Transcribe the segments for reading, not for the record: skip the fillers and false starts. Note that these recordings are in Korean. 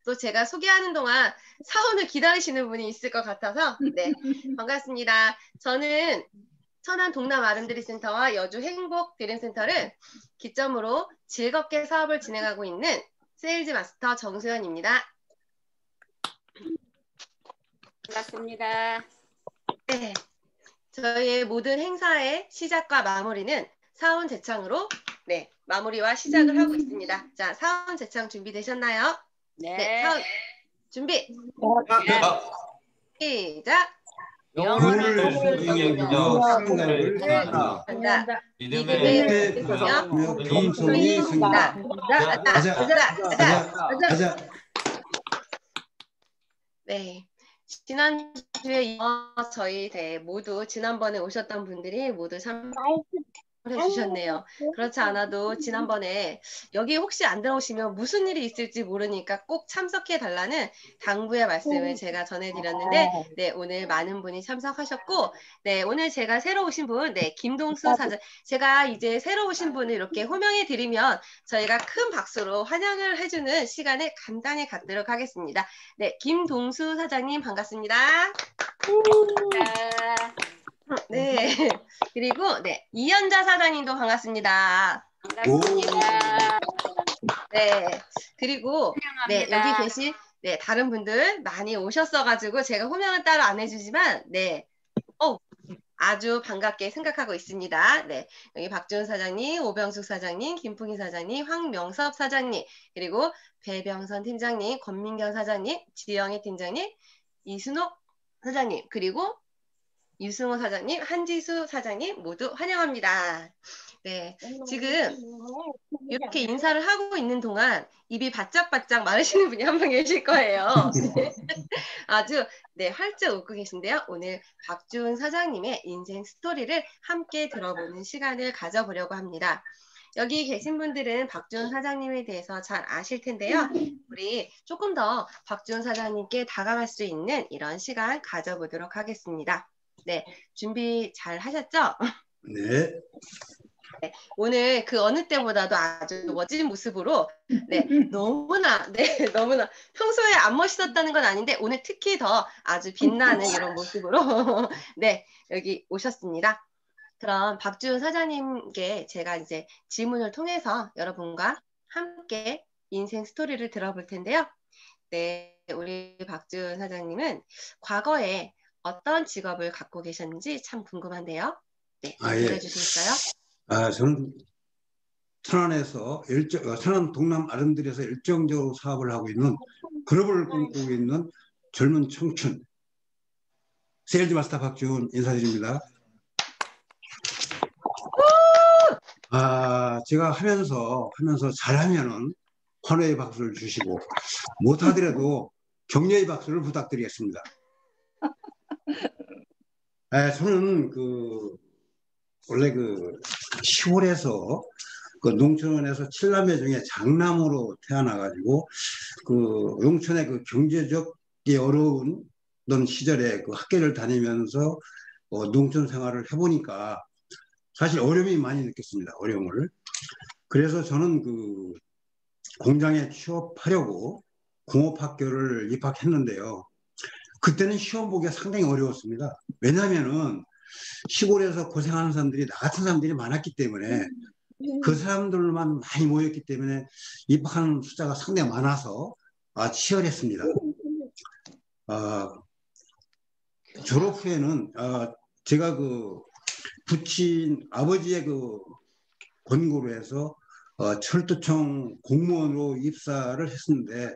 또 제가 소개하는 동안 사원을 기다리시는 분이 있을 것 같아서 네, 반갑습니다. 저는 천안 동남 아름드리 센터와 여주 행복 드림센터를 기점으로 즐겁게 사업을 진행하고 있는 세일즈 마스터 정수연입니다. 반갑습니다. 네, 저희의 모든 행사의 시작과 마무리는 사원 제창으로 네, 마무리와 시작을 하고 있습니다. 자, 사원 제창 준비되셨나요? 네. 사원 준비. 시작. 영혼을 소중히 여기며 생각을 한다. 믿음의 있으며 겸손히 승리한다. 가자. 네. 지난주에 이어 저희 모두 지난번에 오셨던 분들이 모두 해주셨네요. 그렇지 않아도 지난번에 여기 혹시 안 들어오시면 무슨 일이 있을지 모르니까 꼭 참석해 달라는 당부의 말씀을 제가 전해드렸는데 네, 오늘 많은 분이 참석하셨고 네, 오늘 제가 새로 오신 분 김동수 사장, 제가 이제 새로 오신 분을 이렇게 호명해 드리면 저희가 큰 박수로 환영을 해주는 시간을 간단히 갖도록 하겠습니다. 네, 김동수 사장님 반갑습니다. 네. 그리고 이현자 사장님도 반갑습니다. 반갑습니다. 네. 그리고 여기 계신 다른 분들 많이 오셨어가지고 제가 호명은 따로 안 해주지만 아주 반갑게 생각하고 있습니다. 네. 여기 박준 사장님, 오병숙 사장님, 김풍희 사장님, 황명섭 사장님, 그리고 배병선 팀장님, 권민경 사장님, 지영희 팀장님, 이순옥 사장님, 그리고 유승호 사장님, 한지수 사장님 모두 환영합니다. 네, 지금 이렇게 인사를 하고 있는 동안 입이 바짝바짝 마르시는 분이 한 분 계실 거예요. 아주 활짝 웃고 계신데요. 오늘 박준 사장님의 인생 스토리를 함께 들어보는 시간을 가져보려고 합니다. 여기 계신 분들은 박준 사장님에 대해서 잘 아실 텐데요. 우리 조금 더 박준 사장님께 다가갈 수 있는 이런 시간 가져보도록 하겠습니다. 네, 준비 잘 하셨죠? 네. 네, 오늘 그 어느 때보다도 아주 멋진 모습으로 너무나 평소에 안 멋있었다는 건 아닌데 오늘 특히 더 아주 빛나는 이런 모습으로 여기 오셨습니다. 그럼 박준 사장님께 제가 이제 질문을 통해서 여러분과 함께 인생 스토리를 들어볼 텐데요. 네, 우리 박준 사장님은 과거에 어떤 직업을 갖고 계셨는지 참 궁금한데요. 네, 얘기해 주시겠어요? 저는 천안에서 천안 동남 아름드리에서 열정적으로 사업을 하고 있는 글로벌을 꿈꾸고 있는 젊은 청춘 세일즈 마스터 박준 인사드립니다. 제가 하면서 잘하면은 환호의 박수를 주시고 못하더라도 격려의 박수를 부탁드리겠습니다. 저는 원래 10월에서 농촌에서 7남매 중에 장남으로 태어나가지고 농촌의 경제적이 어려운 시절에 학교를 다니면서 농촌 생활을 해보니까 사실 어려움이 많이 느꼈습니다. 어려움을. 그래서 저는 공장에 취업하려고 공업학교를 입학했는데요. 그때는 시험 보기가 상당히 어려웠습니다. 왜냐하면은 시골에서 고생하는 사람들이 나 같은 사람들이 많았기 때문에 그 사람들만 많이 모였기 때문에 입학하는 숫자가 상당히 많아서 치열했습니다. 졸업 후에는 제가 부친 아버지의 권고로 해서 철도청 공무원으로 입사를 했는데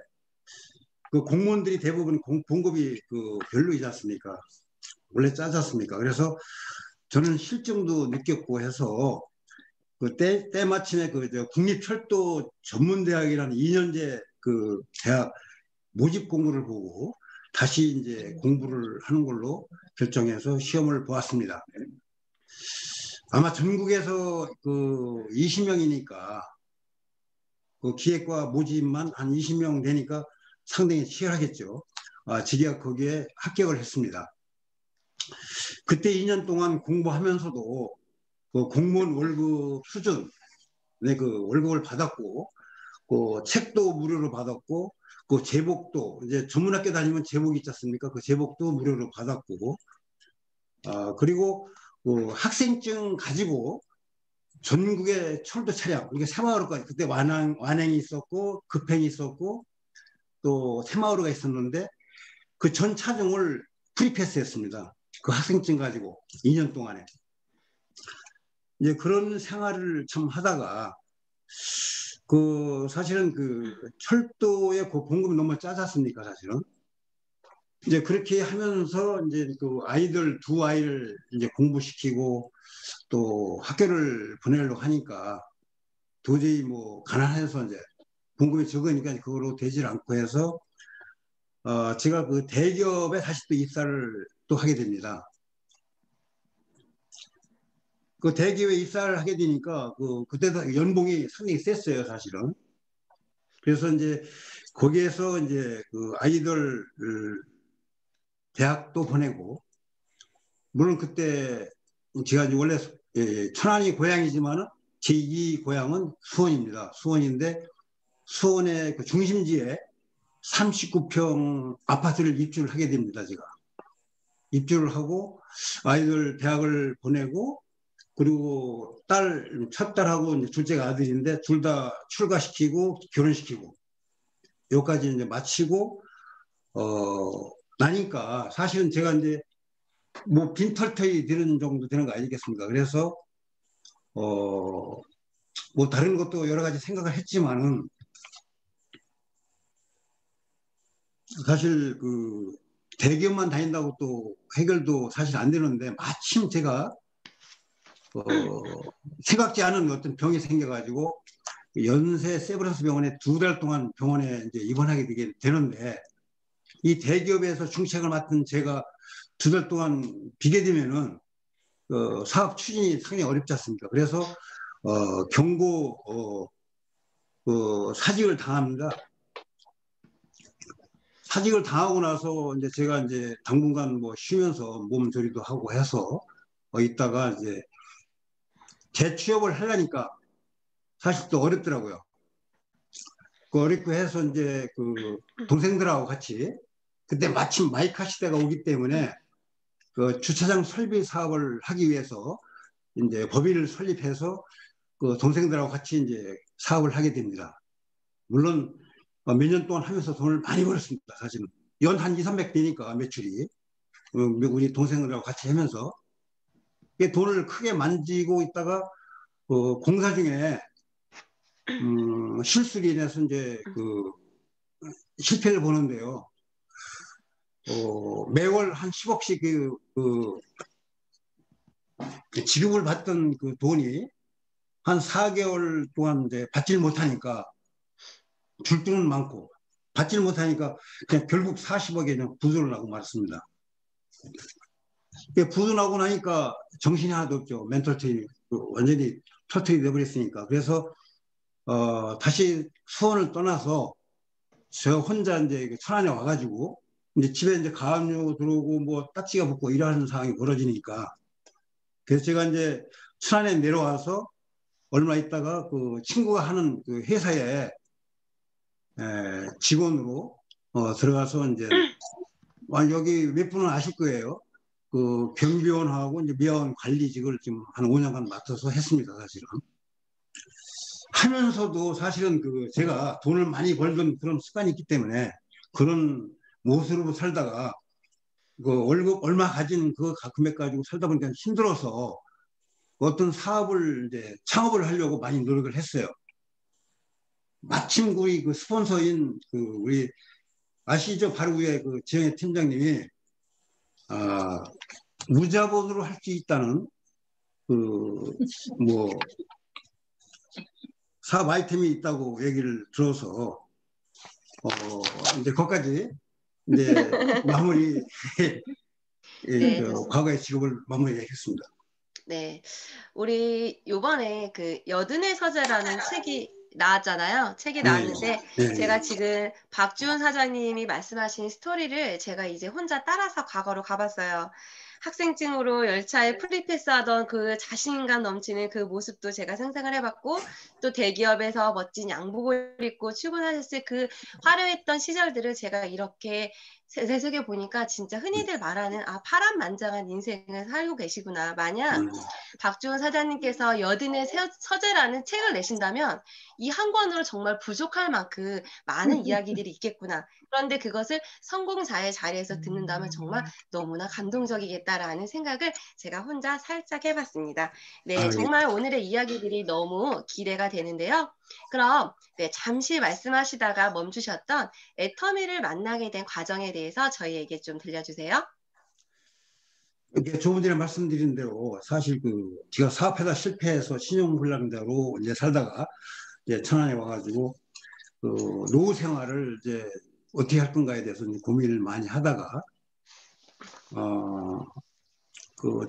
공무원들이 대부분 봉급이 별로이지 않습니까? 원래 짜지 않습니까? 그래서 저는 실증도 느꼈고 해서 때마침에 국립철도 전문대학이라는 2년제 대학 모집 공고를 보고 다시 이제 공부를 하는 걸로 결정해서 시험을 보았습니다. 아마 전국에서 20명이니까 기획과 모집만 한 20명 되니까 상당히 치열하겠죠. 제가 거기에 합격을 했습니다. 그때 2년 동안 공부하면서도 공무원 월급 수준, 월급을 받았고, 책도 무료로 받았고, 그 제복도 이제 전문학교 다니면 제복 있지 않습니까? 그 제복도 무료로 받았고, 그리고 그 학생증 가지고 전국의 철도 차량, 이게 새마을호까지 그때 완행이 있었고 급행이 있었고 또 새마을호가 있었는데 그 전 차종을 프리패스했습니다. 그 학생증 가지고 2년 동안에 이제 그런 생활을 참 하다가 그 사실은 그 철도의 그 봉급이 너무 짜졌습니까 사실은. 이제 그렇게 하면서 이제 그 아이들 두 아이를 이제 공부시키고 또 학교를 보내려고 하니까 도저히 뭐 가난해서 이제 봉급이 적으니까 그거로 되질 않고 해서 제가 그 대기업에 다시 또 입사를 또 하게 됩니다. 그 대기업에 입사를 하게 되니까 그때도 연봉이 상당히 셌어요 사실은. 그래서 이제 거기에서 이제 그 아이들 대학도 보내고 물론 그때 제가 이제 원래 천안이 고향이지만은 제2 고향은 수원입니다. 수원인데 수원의 그 중심지에 39평 아파트를 입주를 하게 됩니다. 제가 입주를 하고 아이들 대학을 보내고 그리고 첫 딸하고 이제 둘째가 아들인데 둘 다 출가시키고 결혼시키고 여기까지 이제 마치고 나니까 사실은 제가 이제 뭐 빈털터리 들은 정도 되는 거 아니겠습니까? 그래서 뭐 다른 것도 여러 가지 생각을 했지만은 사실 그 대기업만 다닌다고 또 해결도 사실 안 되는데 마침 제가 생각지 않은 어떤 병이 생겨가지고 연세 세브란스 병원에 2달 동안 병원에 이제 입원하게 되는데 이 대기업에서 중책을 맡은 제가 2달 동안 비게 되면은 사업 추진이 상당히 어렵지 않습니까? 그래서 경고 사직을 당합니다. 사직을 당하고 나서 이제 제가 이제 당분간 뭐 쉬면서 몸조리도 하고 해서 있다가 이제 재취업을 하려니까 사실 또 어렵더라고요. 그 어렵고 해서 이제 그 동생들하고 같이 그때 마침 마이카 시대가 오기 때문에 그 주차장 설비 사업을 하기 위해서 이제 법인을 설립해서 그 동생들하고 같이 이제 사업을 하게 됩니다. 물론 몇 년 동안 하면서 돈을 많이 벌었습니다. 사실은 연 한 2, 300 되니까 매출이 우리 동생들하고 같이 하면서 돈을 크게 만지고 있다가 공사 중에 실수로 인해서 이제 그 실패를 보는데요. 매월 한 10억씩 지급을 받던 그 돈이 한 4개월 동안 이제 받질 못하니까 줄 돈은 많고 받질 못하니까 그냥 결국 40억에 그냥 부도를 나고 말았습니다. 부도 나고 나니까 정신이 하나도 없죠. 멘탈 트레이닝 완전히 터트리 돼버렸으니까. 그래서 다시 수원을 떠나서 저 혼자 이제 천안에 와가지고 이제 집에 이제 가압류 들어오고 뭐 딱지가 붙고 이러는 상황이 벌어지니까 그래서 제가 이제 천안에 내려와서 얼마 있다가 그 친구가 하는 그 회사에 직원으로 들어가서 이제 여기 몇 분은 아실 거예요. 그 경비원하고 이제 미화원 관리직을 지금 한 5년간 맡아서 했습니다. 사실은 하면서도 사실은 그 제가 돈을 많이 벌던 그런 습관이 있기 때문에 그런 모습으로 살다가 그 월급 얼마 가진 그 금액 가지고 살다 보니까 힘들어서 어떤 사업을 이제 창업을 하려고 많이 노력을 했어요. 마침 우리 그 스폰서인 그 우리 아시죠? 바로 위에 그 지영애 팀장님이 무자본으로 할 수 있다는 그 뭐 사업 아이템이 있다고 얘기를 들어서 이제 거기까지 이제 마무리 네, 과거의 직업을 마무리했습니다. 네, 우리 요번에 그 여든의 서재라는 책이 나왔잖아요. 책이 나왔는데 제가 지금 박지훈 사장님이 말씀하신 스토리를 제가 이제 혼자 따라서 과거로 가봤어요. 학생증으로 열차에 프리패스하던 그 자신감 넘치는 그 모습도 제가 상상을 해봤고 또 대기업에서 멋진 양복을 입고 출근하셨을 그 화려했던 시절들을 제가 이렇게 되새겨 보니까 진짜 흔히들 말하는 파란만장한 인생을 살고 계시구나. 만약 박주원 사장님께서 여든의 서재라는 책을 내신다면 이 한 권으로 정말 부족할 만큼 많은 이야기들이 있겠구나. 그런데 그것을 성공자의 자리에서 듣는다면 정말 너무나 감동적이겠다라는 생각을 제가 혼자 살짝 해봤습니다. 네, 정말 오늘의 이야기들이 너무 기대가 되는데요. 그럼 잠시 말씀하시다가 멈추셨던 애터미를 만나게 된 과정에 대해서 저희에게 좀 들려주세요. 조금 전에 말씀드린 대로 사실 제가 사업하다 실패해서 신용불량자로 이제 살다가 이제 천안에 와가지고 노후 생활을 이제 어떻게 할 건가에 대해서 고민을 많이 하다가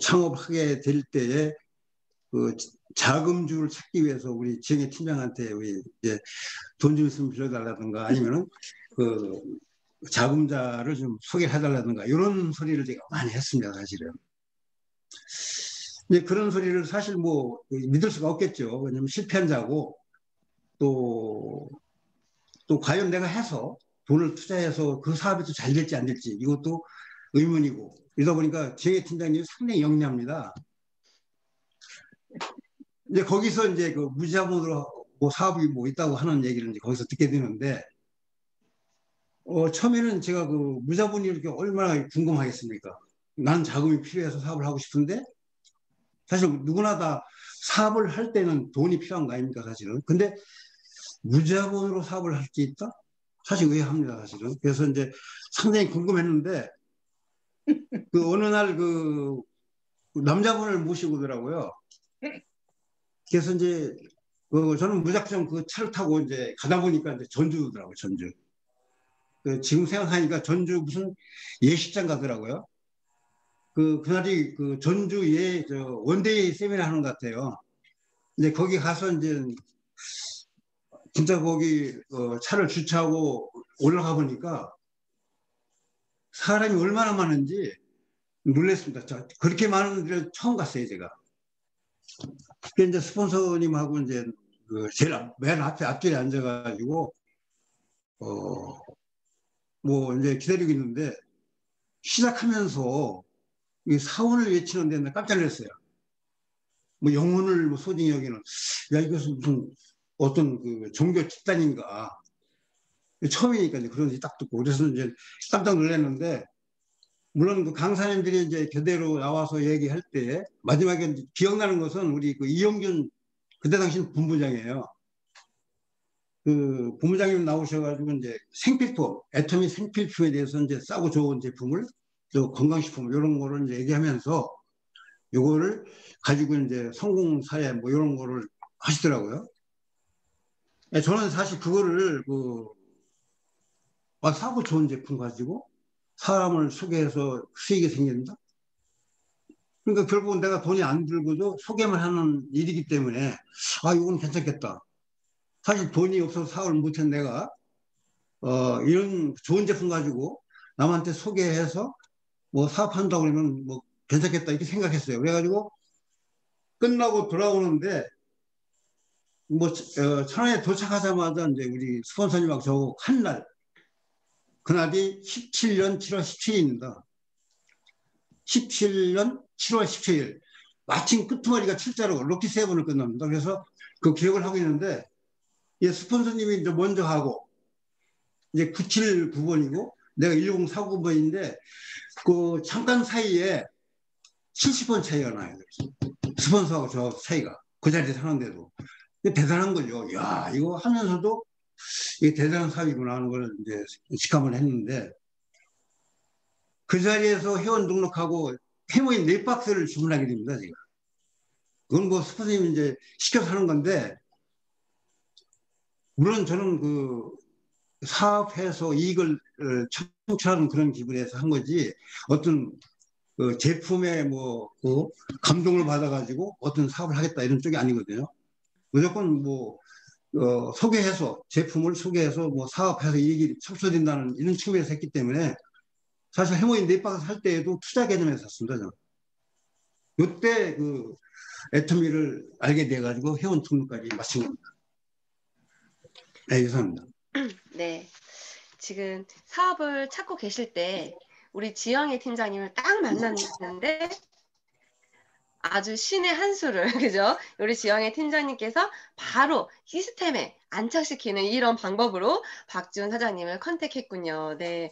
창업하게 될 때에 자금주를 찾기 위해서 우리 지영애 팀장한테 이제 돈 좀 있으면 빌려달라든가 아니면은 자금자를 좀 소개해달라든가 이런 소리를 제가 많이 했습니다, 사실은. 근데 그런 소리를 사실 믿을 수가 없겠죠. 왜냐면 실패한 자고 또 과연 내가 해서 돈을 투자해서 그 사업이 또 잘 될지 안 될지 이것도 의문이고 이러다 보니까 지영애 팀장님이 상당히 영리합니다. 이제 거기서 이제 무자본으로 사업이 있다고 하는 얘기를 이제 거기서 듣게 되는데 처음에는 제가 무자본이 이렇게 얼마나 궁금하겠습니까? 나는 자금이 필요해서 사업을 하고 싶은데 사실 누구나 다 사업을 할 때는 돈이 필요한 거 아닙니까, 사실은. 근데 무자본으로 사업을 할 수 있다? 사실 의아합니다, 사실은. 그래서 이제 상당히 궁금했는데 어느 날 남자분을 모시고 오더라고요. 그래서 이제 저는 무작정 차를 타고 이제 가다 보니까 이제 전주더라고요, 전주. 지금 생각하니까 전주 무슨 예식장 가더라고요. 그날이 전주 원데이 세미나 하는 것 같아요. 근데 거기 가서 이제 진짜 거기 차를 주차하고 올라가 보니까 사람이 얼마나 많은지 놀랐습니다. 그렇게 많은 데를 처음 갔어요, 제가. 그게 이제 스폰서님하고 이제 제일 맨 앞줄에 앉아가지고 이제 기다리고 있는데 시작하면서 이 사원을 외치는데 나 깜짝 놀랐어요. 영혼을 소중히 여기는 이것은 무슨 어떤 종교 집단인가. 처음이니까 이제 그런지 딱 듣고 그래서 이제 깜짝 놀랐는데 물론 강사님들이 이제 교대로 나와서 얘기할 때 마지막에 기억나는 것은 우리 이영균 그때 당시 본부장이에요. 본부장님 나오셔가지고 이제 생필품, 애터미 생필품에 대해서 이제 싸고 좋은 제품을 또 건강식품 이런 거를 이제 얘기하면서 요거를 가지고 이제 성공 사례 이런 거를 하시더라고요. 저는 사실 그거를 싸고 좋은 제품 가지고 사람을 소개해서 수익이 생긴다. 그러니까 결국은 내가 돈이 안 들고도 소개만 하는 일이기 때문에 이건 괜찮겠다. 사실 돈이 없어서 사업을 못한 내가 이런 좋은 제품 가지고 남한테 소개해서 사업한다고 그러면 괜찮겠다 이렇게 생각했어요. 그래가지고 끝나고 돌아오는데 천안에 도착하자마자 이제 우리 스폰서님하고 저 한 날 그날이 17년 7월 17일입니다. 17년 7월 17일 마침 끄트머리가 7자로 럭키 세븐을 끝납니다. 그래서 그 기억을 하고 있는데 스폰서님이 이제 먼저 하고 이제 979번이고 내가 1049번인데 잠깐 사이에 70번 차이가 나요. 스폰서하고 저 사이가 그 자리에 사는데도 대단한 거죠. 야, 이거 하면서도 이게 대단한 사업이구나 하는 걸 이제 직감을 했는데 그 자리에서 회원 등록하고 해모인 4박스를 주문하게 됩니다, 제가. 그건 스폰서님이 이제 시켜서 하는 건데 물론 저는 사업해서 이익을 창출하는 그런 기분에서 한 거지 어떤 제품에 감동을 받아가지고 어떤 사업을 하겠다 이런 쪽이 아니거든요. 무조건 소개해서 제품을 소개해서 사업해서 이익이 창출된다는 이런 측면에서 했기 때문에 사실 해모인 4박스 살 때에도 투자 개념에서 샀습니다. 저는. 요때 그 애터미를 알게 돼가지고 회원 등록까지 마친 겁니다. 네, 이상입니다. 네. 지금 사업을 찾고 계실 때 우리 지영애 팀장님을 딱 만났는데 아주 신의 한 수를 그죠? 우리 지영애 팀장님께서 바로 시스템에 안착시키는 이런 방법으로 박지훈 사장님을 컨택했군요. 네.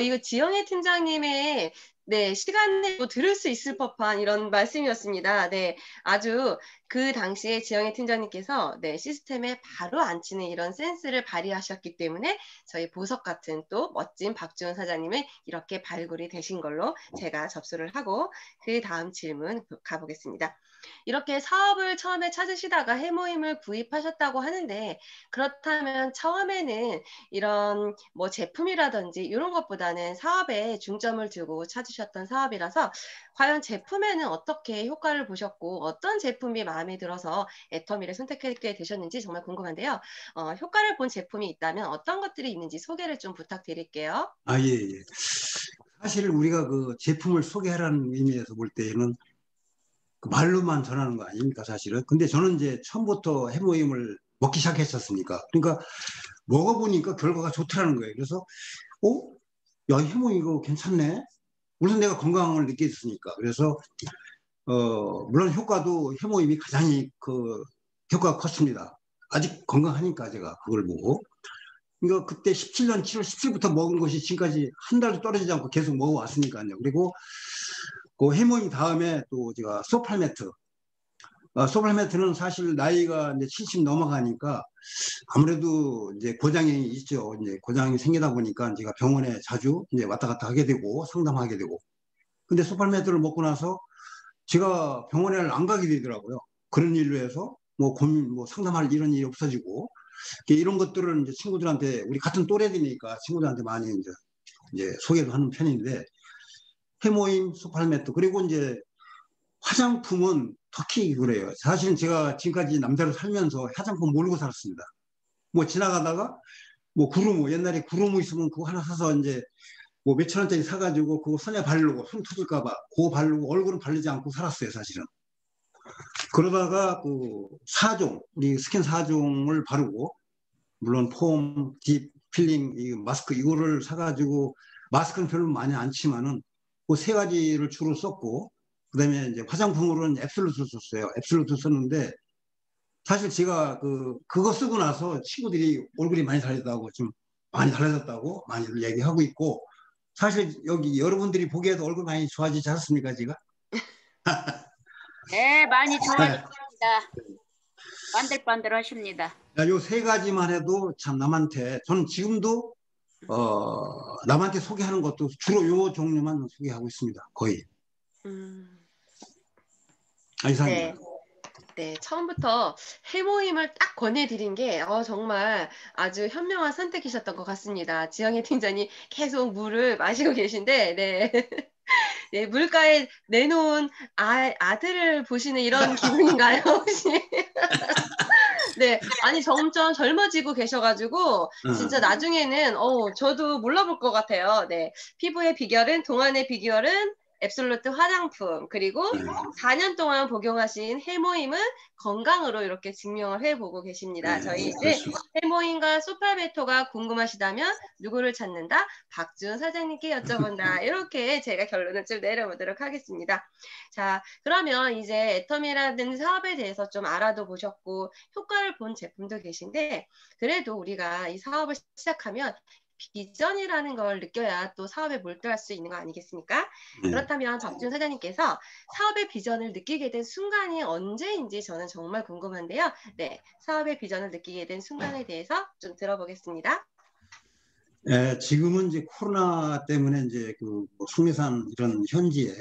이거 지영애 팀장님의 네, 시간 내고 들을 수 있을 법한 이런 말씀이었습니다. 네. 아주 그 당시에 지영애 팀장님께서 네, 시스템에 바로 앉히는 이런 센스를 발휘하셨기 때문에 저희 보석 같은 또 멋진 박지훈 사장님을 이렇게 발굴이 되신 걸로 제가 접수를 하고 그 다음 질문 가보겠습니다. 이렇게 사업을 처음에 찾으시다가 해모임을 구입하셨다고 하는데 그렇다면 처음에는 이런 뭐 제품이라든지 이런 것보다는 사업에 중점을 두고 찾으셨던 사업이라서 과연 제품에는 어떻게 효과를 보셨고 어떤 제품이 마음에 들어서 애터미를 선택하게 되셨는지 정말 궁금한데요. 효과를 본 제품이 있다면 어떤 것들이 있는지 소개를 좀 부탁드릴게요. 아, 예, 예. 사실 우리가 그 제품을 소개하라는 의미에서 볼 때에는 그 말로만 전하는 거 아닙니까, 사실은. 근데 저는 이제 처음부터 해모임을 먹기 시작했었으니까. 그러니까 먹어보니까 결과가 좋더라는 거예요. 그래서, 야, 해모임 이거 괜찮네? 우선 내가 건강을 느꼈으니까. 그래서, 물론 효과도 해모임이 가장 그 효과가 컸습니다. 아직 건강하니까 제가 그걸 보고. 그러니까 그때 17년 7월 17일부터 먹은 것이 지금까지 한 달도 떨어지지 않고 계속 먹어왔으니까요. 그리고 그 해모임 다음에 또 제가 소팔메트. 소팔메트는 사실 나이가 이제 70 넘어가니까 아무래도 이제 고장이 있죠. 이제 고장이 생기다 보니까 제가 병원에 자주 이제 왔다 갔다 하게 되고 상담하게 되고. 근데 소팔메트를 먹고 나서 제가 병원에 안 가게 되더라고요. 그런 일로 해서 뭐 고민, 뭐 상담할 이런 일이 없어지고 이런 것들을 이제 친구들한테 우리 같은 또래들이니까 친구들한테 많이 이제 소개도 하는 편인데 해모임, 소팔메트 그리고 이제 화장품은 특히 그래요. 사실은 제가 지금까지 남자로 살면서 화장품 모르고 살았습니다. 뭐 지나가다가 뭐 구루무 옛날에 구루무 있으면 그거 하나 사서 이제 뭐 몇천 원짜리 사가지고 그거 손에 바르고 손 터질까봐 그거 바르고 얼굴은 바르지 않고 살았어요, 사실은. 그러다가 그 4종, 우리 스킨 4종을 바르고 물론 폼, 딥, 필링, 이 마스크 이거를 사가지고 마스크는 별로 많이 안 치면은 그 세 가지를 주로 썼고 그다음에 이제 화장품으로는 앱솔루트를 썼어요. 앱솔루트 썼는데 사실 제가 그거 쓰고 나서 친구들이 얼굴이 많이 달라졌다고 좀 많이 달라졌다고 많이들 얘기하고 있고 사실 여기 여러분들이 보기에도 얼굴 많이 좋아지지 않습니까, 제가? 네, 많이 네. 좋아졌습니다. 반들반들하십니다. 요 세 가지만 해도 참 남한테 저는 지금도 남한테 소개하는 것도 주로 요 종류만 소개하고 있습니다. 거의. 이상입니다. 네. 네, 처음부터 해모임을 딱 권해드린 게 정말 아주 현명한 선택이셨던 것 같습니다. 지영애 팀장님 계속 물을 마시고 계신데, 네. 네, 물가에 내놓은 아들을 보시는 이런 기분인가요, 혹시? 네, 아니 점점 젊어지고 계셔가지고 진짜 나중에는 저도 몰라볼 것 같아요. 네, 피부의 비결은 동안의 비결은 앱솔루트 화장품 그리고 4년 동안 복용하신 해모임은 건강으로 이렇게 증명을 해보고 계십니다. 저희 이제 그렇습니다. 해모임과 소팔메토가 궁금하시다면 누구를 찾는다? 박지훈 사장님께 여쭤본다. 이렇게 제가 결론을 좀 내려보도록 하겠습니다. 자, 그러면 이제 애텀이라는 사업에 대해서 좀 알아도 보셨고 효과를 본 제품도 계신데 그래도 우리가 이 사업을 시작하면 비전이라는 걸 느껴야 또 사업에 몰두할 수 있는 거 아니겠습니까? 네. 그렇다면 박준 사장님께서 사업의 비전을 느끼게 된 순간이 언제인지 저는 정말 궁금한데요. 네, 사업의 비전을 느끼게 된 순간에 대해서 좀 들어보겠습니다. 지금은 이제 코로나 때문에 이제 뭐 속리산 이런 현지에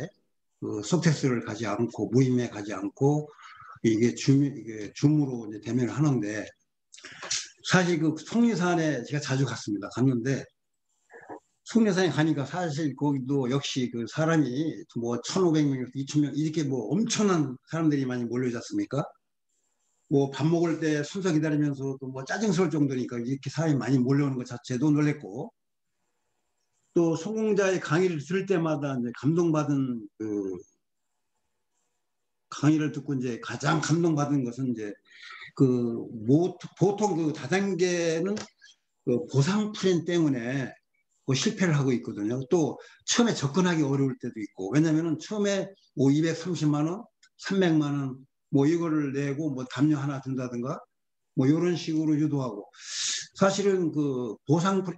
그 서택스를 가지 않고 모임에 가지 않고 이게 줌으로 이제 대면을 하는데 사실 그 속리산에 제가 자주 갔는데 속리산에 가니까 사실 거기도 역시 그 사람이 뭐 1,500명, 2,000명 이렇게 뭐 엄청난 사람들이 많이 몰려오지 않습니까? 뭐 밥 먹을 때 순서 기다리면서 또 뭐 짜증스러울 정도니까 이렇게 사람이 많이 몰려오는 것 자체도 놀랬고 또 성공자의 강의를 들을 때마다 이제 감동받은 강의를 듣고 이제 가장 감동받은 것은 이제 보통 그 다단계는 그 보상 프레임 때문에 뭐 실패를 하고 있거든요. 또 처음에 접근하기 어려울 때도 있고, 왜냐면은 처음에 뭐 230만 원, 300만 원 뭐 이거를 내고 뭐 담요 하나 준다든가 뭐 이런 식으로 유도하고, 사실은 그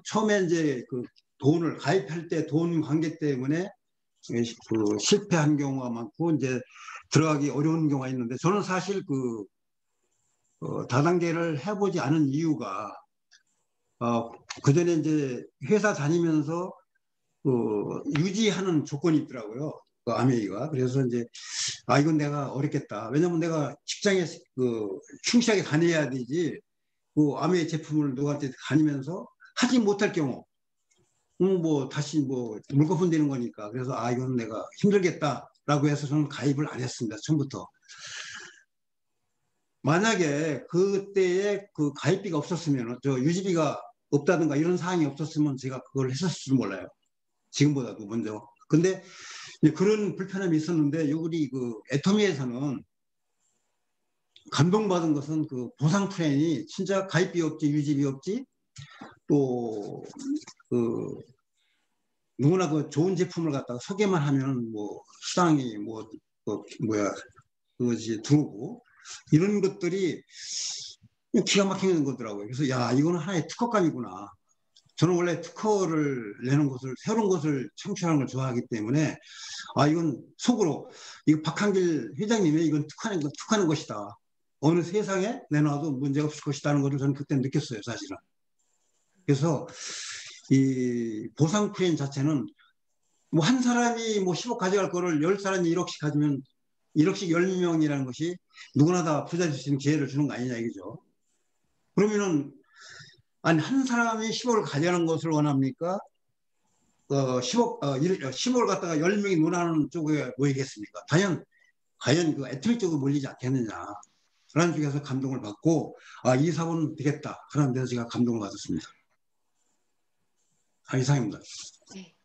처음에 이제 그 돈을 가입할 때 돈 관계 때문에 그 실패한 경우가 많고 이제 들어가기 어려운 경우가 있는데, 저는 사실 다단계를 해보지 않은 이유가 그 전에 이제 회사 다니면서 유지하는 조건이 있더라고요. 그 아메이가. 그래서 이제 이건 내가 어렵겠다. 왜냐면 내가 직장에 충실하게 다녀야 되지. 그 아메이 제품을 누구한테 다니면서 하지 못할 경우, 뭐 다시 뭐 물거품 되는 거니까. 그래서 이건 내가 힘들겠다라고 해서 저는 가입을 안 했습니다. 처음부터. 만약에 그때에 그 가입비가 없었으면, 저 유지비가 없다든가 이런 사항이 없었으면 제가 그걸 했었을지도 몰라요. 지금보다도 먼저. 근데 그런 불편함이 있었는데, 우리 그 애터미에서는 감동받은 것은 그 보상 플랜이 진짜 가입비 없지, 유지비 없지, 또 누구나 그 좋은 제품을 갖다가 소개만 하면 뭐 수당이 그것이 들어오고, 이런 것들이 기가 막히는 거더라고요. 그래서 이거는 하나의 특허감이구나. 저는 원래 특허를 내는 것을, 새로운 것을 창출하는 걸 좋아하기 때문에 이건 속으로 이거 박한길 회장님의 이건 특허하는 것이다. 어느 세상에 내놔도 문제가 없을 것이라는 것을 저는 그때 느꼈어요, 사실은. 그래서 이 보상 프레임 자체는 뭐 한 사람이 뭐 10억 가져갈 거를 10사람이 1억씩 가지면 1억씩 10명이라는 것이 누구나 다 부자 될 수 있는 기회를 주는 거 아니냐 이거죠. 그러면은 한 사람이 10억을 가져가는 것을 원합니까? 10억을 갖다가 10명이 논하는 쪽에 모이겠습니까? 과연 그 애터미 쪽으로 몰리지 않겠느냐. 그런 쪽에서 감동을 받고, 이 사고는 되겠다. 그런 데서 제가 감동을 받았습니다. 이상입니다. 네.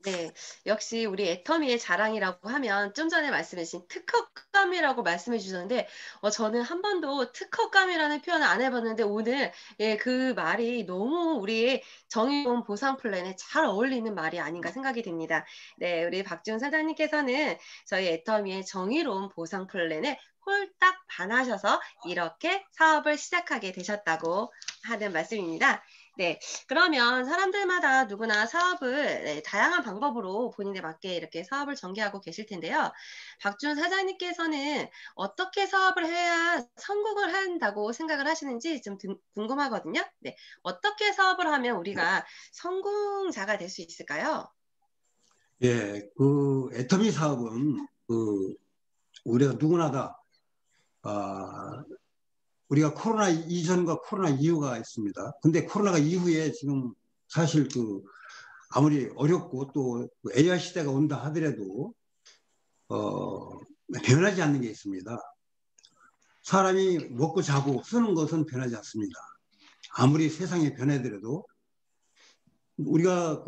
네, 역시 우리 애터미의 자랑이라고 하면 좀 전에 말씀해 주신 특허감이라고 말씀해 주셨는데, 저는 한 번도 특허감이라는 표현을 안 해봤는데 오늘 그 말이 너무 우리의 정의로운 보상 플랜에 잘 어울리는 말이 아닌가 생각이 듭니다. 네, 우리 박지훈 사장님께서는 저희 애터미의 정의로운 보상 플랜에 홀딱 반하셔서 이렇게 사업을 시작하게 되셨다고 하는 말씀입니다. 네, 그러면 사람들마다 누구나 사업을 다양한 방법으로 본인에 맞게 이렇게 사업을 전개하고 계실 텐데요. 박준 사장님께서는 어떻게 사업을 해야 성공을 한다고 생각을 하시는지 좀 궁금하거든요. 네, 어떻게 사업을 하면 우리가 성공자가 될 수 있을까요? 예, 그 애터미 사업은 우리가 누구나 다 우리가 코로나 이전과 코로나 이후가 있습니다. 근데 코로나가 이후에 지금 사실 아무리 어렵고 또 AI 시대가 온다 하더라도 변하지 않는 게 있습니다. 사람이 먹고 자고 쓰는 것은 변하지 않습니다. 아무리 세상이 변하더라도 우리가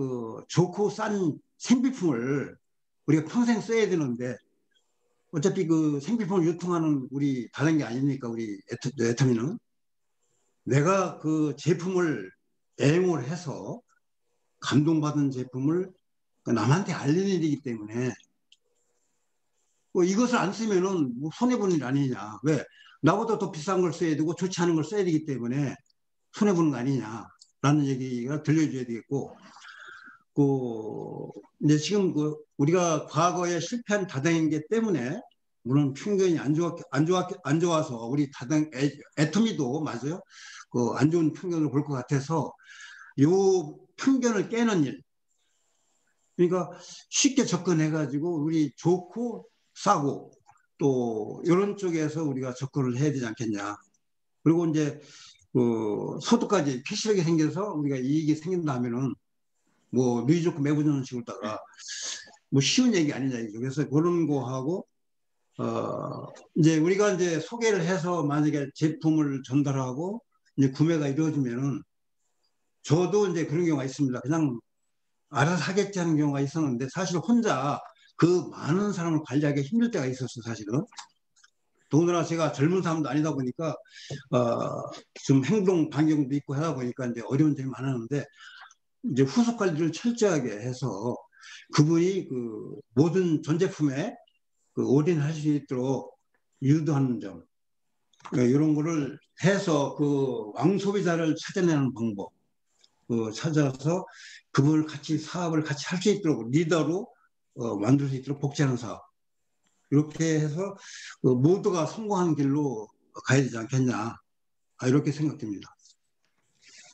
좋고 싼 생필품을 우리가 평생 써야 되는데, 어차피 그 생필품을 유통하는 우리 다른 게 아닙니까? 우리 애터미는 내가 그 제품을 애용을 해서 감동받은 제품을 남한테 알리는 일이기 때문에 이것을 안 쓰면은 뭐 손해보는 일 아니냐. 왜? 나보다 더 비싼 걸 써야 되고 좋지 않은 걸 써야 되기 때문에 손해보는 거 아니냐라는 얘기가 들려줘야 되겠고, 이제 지금 우리가 과거에 실패한 다단계 때문에 물론 평균이 안 좋아서 우리 애터미도 맞아요. 안 좋은 편견을 볼 것 같아서 요 편견을 깨는 일. 그러니까 쉽게 접근해가지고 우리 좋고 싸고 또 이런 쪽에서 우리가 접근을 해야 되지 않겠냐. 그리고 이제 소득까지 캐시백이 생겨서 우리가 이익이 생긴다면은 뭐 누이 좋고 매부 좋은 식으로 다가 뭐 쉬운 얘기 아니냐 이죠. 그래서 그런 거 하고 이제 우리가 이제 소개를 해서 만약에 제품을 전달하고 이제 구매가 이루어지면은 저도 이제 그런 경우가 있습니다. 그냥 알아서 하겠지 하는 경우가 있었는데, 사실 혼자 그 많은 사람을 관리하기 힘들 때가 있었어요, 사실은. 더군다나 제가 젊은 사람도 아니다 보니까 좀 행동 반경도 있고 하다 보니까 이제 어려운 점이 많았는데 이제 후속 관리를 철저하게 해서 그분이 그 모든 전 제품에 그 올인할 수 있도록 유도하는 점 이런 거를 해서 그 왕소비자를 찾아내는 방법 찾아서 그분을 같이 사업을 같이 할 수 있도록 리더로 만들 수 있도록 복지하는 사업 이렇게 해서 모두가 성공하는 길로 가야 되지 않겠냐 이렇게 생각됩니다.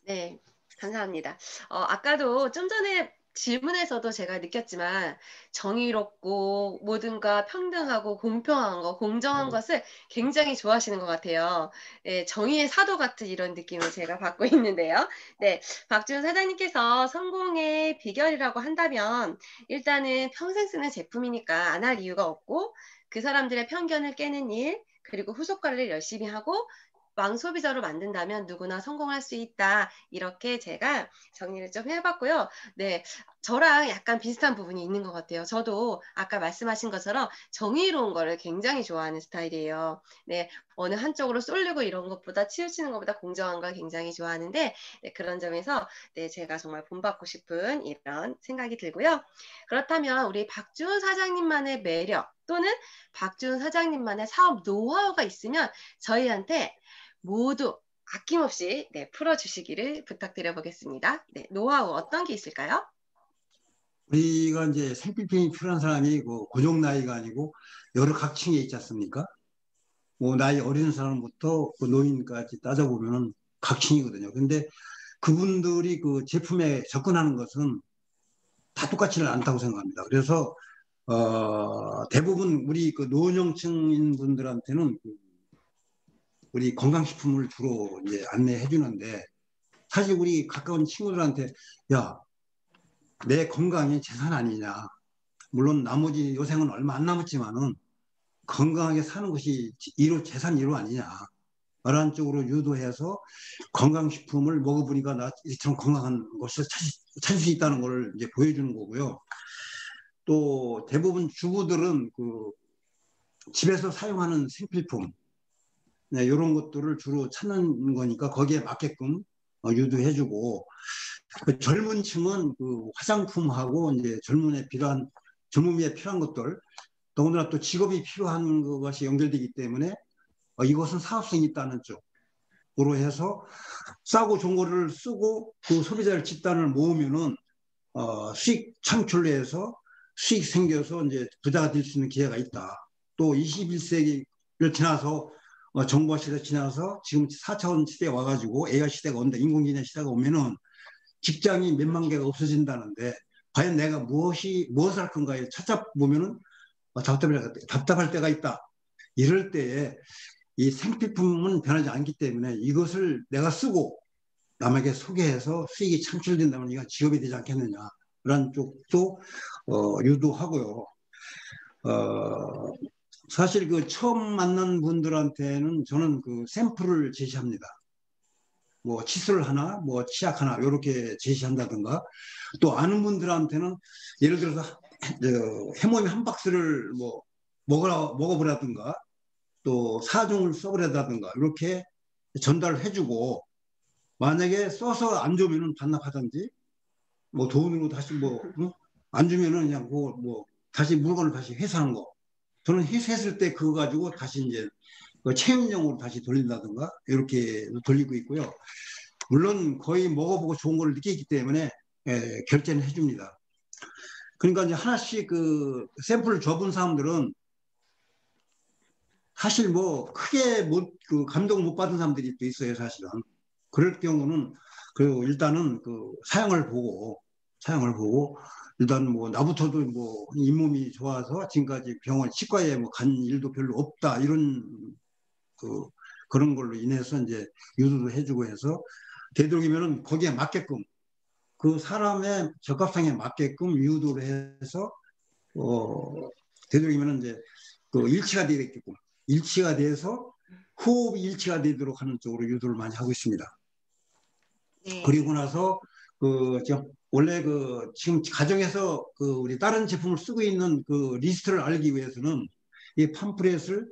네, 감사합니다. 아까도 좀 전에 질문에서도 제가 느꼈지만 정의롭고 모든가 평등하고 공평한 거, 공정한 것을 굉장히 좋아하시는 것 같아요. 네, 정의의 사도 같은 이런 느낌을 제가 받고 있는데요. 네, 박지훈 사장님께서 성공의 비결이라고 한다면 일단은 평생 쓰는 제품이니까 안 할 이유가 없고 그 사람들의 편견을 깨는 일, 그리고 후속 관리를 열심히 하고 왕소비자로 만든다면 누구나 성공할 수 있다. 이렇게 제가 정리를 좀 해봤고요. 네, 저랑 약간 비슷한 부분이 있는 것 같아요. 저도 아까 말씀하신 것처럼 정의로운 거를 굉장히 좋아하는 스타일이에요. 네, 어느 한쪽으로 쏠리고 이런 것보다 치우치는 것보다 공정한 걸 굉장히 좋아하는데 네, 그런 점에서 네, 제가 정말 본받고 싶은 이런 생각이 들고요. 그렇다면 우리 박주훈 사장님만의 매력 또는 박주훈 사장님만의 사업 노하우가 있으면 저희한테 모두 아낌없이 네, 풀어주시기를 부탁드려 보겠습니다. 네, 노하우 어떤 게 있을까요? 우리가 이제 생필품이 필요한 사람이 그 고정 나이가 아니고 여러 각층에 있지 않습니까? 뭐 나이 어린 사람부터 그 노인까지 따져보면 각층이거든요. 근데 그분들이 그 제품에 접근하는 것은 다 똑같지는 않다고 생각합니다. 그래서 대부분 우리 그 노년층인 분들한테는 우리 건강식품을 주로 이제 안내해 주는데 사실 우리 가까운 친구들한테 야, 내 건강이 재산 아니냐. 물론 나머지 요생은 얼마 안 남았지만은 건강하게 사는 것이 재산 1호 아니냐. 그런 쪽으로 유도해서 건강식품을 먹어보니까 나 이처럼 건강한 것을 찾을 수 있다는 걸 이제 보여주는 거고요. 또 대부분 주부들은 그 집에서 사용하는 생필품 네, 이런 것들을 주로 찾는 거니까 거기에 맞게끔 유도해주고 그 젊은 층은 그 화장품하고 이제 젊음에 필요한 것들 더군다나 또 직업이 필요한 것이 연결되기 때문에 이것은 사업성이 있다는 쪽으로 해서 싸고 좋은 거를 쓰고 그 소비자를 집단을 모으면은 수익 창출로 해서 수익 생겨서 이제 부자가 될 수 있는 기회가 있다. 또 21세기를 지나서 정보화 시대 지나서 지금 4차원 시대에 와가지고 AI 시대가 온다. 인공지능 시대가 오면은 직장이 몇만 개가 없어진다는데 과연 내가 무엇을 할 건가에 찾아보면은 답답할 때가 있다. 이럴 때에 이 생필품은 변하지 않기 때문에 이것을 내가 쓰고 남에게 소개해서 수익이 창출된다면 이건 직업이 되지 않겠느냐. 그런 쪽도 유도하고요. 사실 그 처음 만난 분들한테는 저는 그 샘플을 제시합니다. 뭐 칫솔 하나, 뭐 치약 하나 이렇게 제시한다든가 또 아는 분들한테는 예를 들어서 해모임 한 박스를 뭐 먹어보라든가 또 사종을 써보라든가 이렇게 전달을 해주고 만약에 써서 안 좋으면 반납하든지 뭐 돈으로 다시 안 주면은 그냥 뭐 다시 물건을 다시 회수하는 거. 저는 회수했을 때 그거 가지고 다시 이제 체험용으로 다시 돌린다든가 이렇게 돌리고 있고요. 물론 거의 먹어보고 좋은 걸 느끼기 때문에 결제는 해줍니다. 그러니까 이제 하나씩 그 샘플을 줘본 사람들은 사실 뭐 크게 그 감동 못 받은 사람들이 또 있어요, 사실은. 그럴 경우는 그 일단은 그 사용을 보고 일단 뭐 나부터도 뭐 잇몸이 좋아서 지금까지 병원 치과에 뭐 간 일도 별로 없다 이런 그런 걸로 인해서 이제 유도도 해주고 해서 되도록이면은 거기에 맞게끔 그 사람의 적합성에 맞게끔 유도를 해서 되도록이면은 이제 그 일치가 돼서 호흡이 일치가 되도록 하는 쪽으로 유도를 많이 하고 있습니다. 네. 그리고 나서 원래 지금 가정에서 우리 다른 제품을 쓰고 있는 그 리스트를 알기 위해서는 이 팜플렛을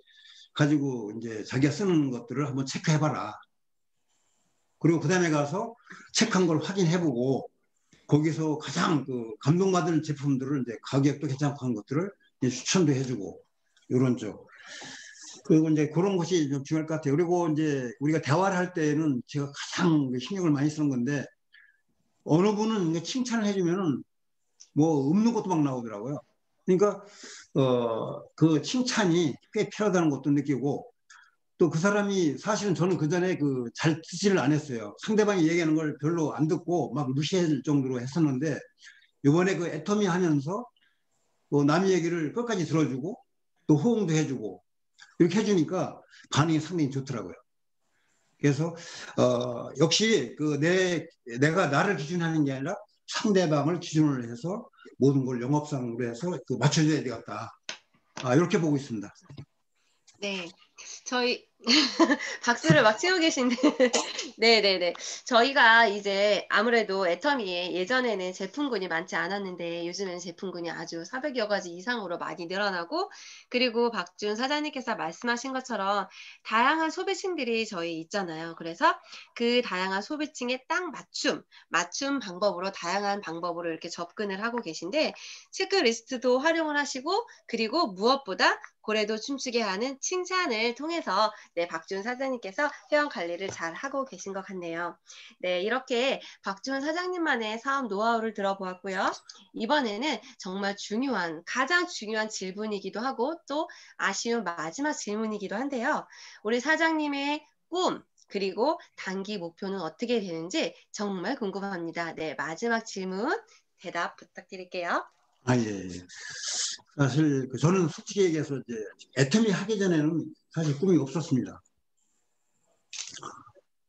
가지고 이제 자기가 쓰는 것들을 한번 체크해봐라. 그리고 그 다음에 가서 체크한 걸 확인해보고 거기서 가장 감동받을 제품들을 이제 가격도 괜찮고 한 것들을 이제 추천도 해주고 이런 쪽. 그리고 이제 그런 것이 좀 중요할 것 같아요. 그리고 이제 우리가 대화를 할 때는 제가 가장 신경을 많이 쓰는 건데 어느 분은 칭찬을 해주면은 뭐 없는 것도 막 나오더라고요. 그러니까 그 칭찬이 꽤 필요하다는 것도 느끼고 또 그 사람이 사실은 저는 그 전에 잘 듣지를 않았어요. 상대방이 얘기하는 걸 별로 안 듣고 막 무시할 정도로 했었는데 이번에 애터미 하면서 남의 얘기를 끝까지 들어주고 또 호응도 해주고 이렇게 해주니까 반응이 상당히 좋더라고요. 그래서 역시 내가 나를 기준하는 게 아니라 상대방을 기준으로 해서 모든 걸 영업상으로 해서 맞춰줘야 되겠다. 이렇게 보고 있습니다. 네, 저희 박수를 막 치고 계신데 네네네. 저희가 이제 아무래도 애터미에 예전에는 제품군이 많지 않았는데 요즘에는 제품군이 아주 400여 가지 이상으로 많이 늘어나고 그리고 박준 사장님께서 말씀하신 것처럼 다양한 소비층들이 저희 있잖아요. 그래서 그 다양한 소비층에 딱 맞춤 방법으로 다양한 방법으로 이렇게 접근을 하고 계신데 체크리스트도 활용을 하시고 그리고 무엇보다 고래도 춤추게 하는 칭찬을 통해서 네, 박준 사장님께서 회원 관리를 잘 하고 계신 것 같네요. 네, 이렇게 박준 사장님만의 사업 노하우를 들어보았고요. 이번에는 정말 가장 중요한 질문이기도 하고 또 아쉬운 마지막 질문이기도 한데요. 우리 사장님의 꿈, 그리고 단기 목표는 어떻게 되는지 정말 궁금합니다. 네, 마지막 질문 대답 부탁드릴게요. 예. 사실 저는 솔직히 얘기해서 이제 애터미 하기 전에는 사실 꿈이 없었습니다.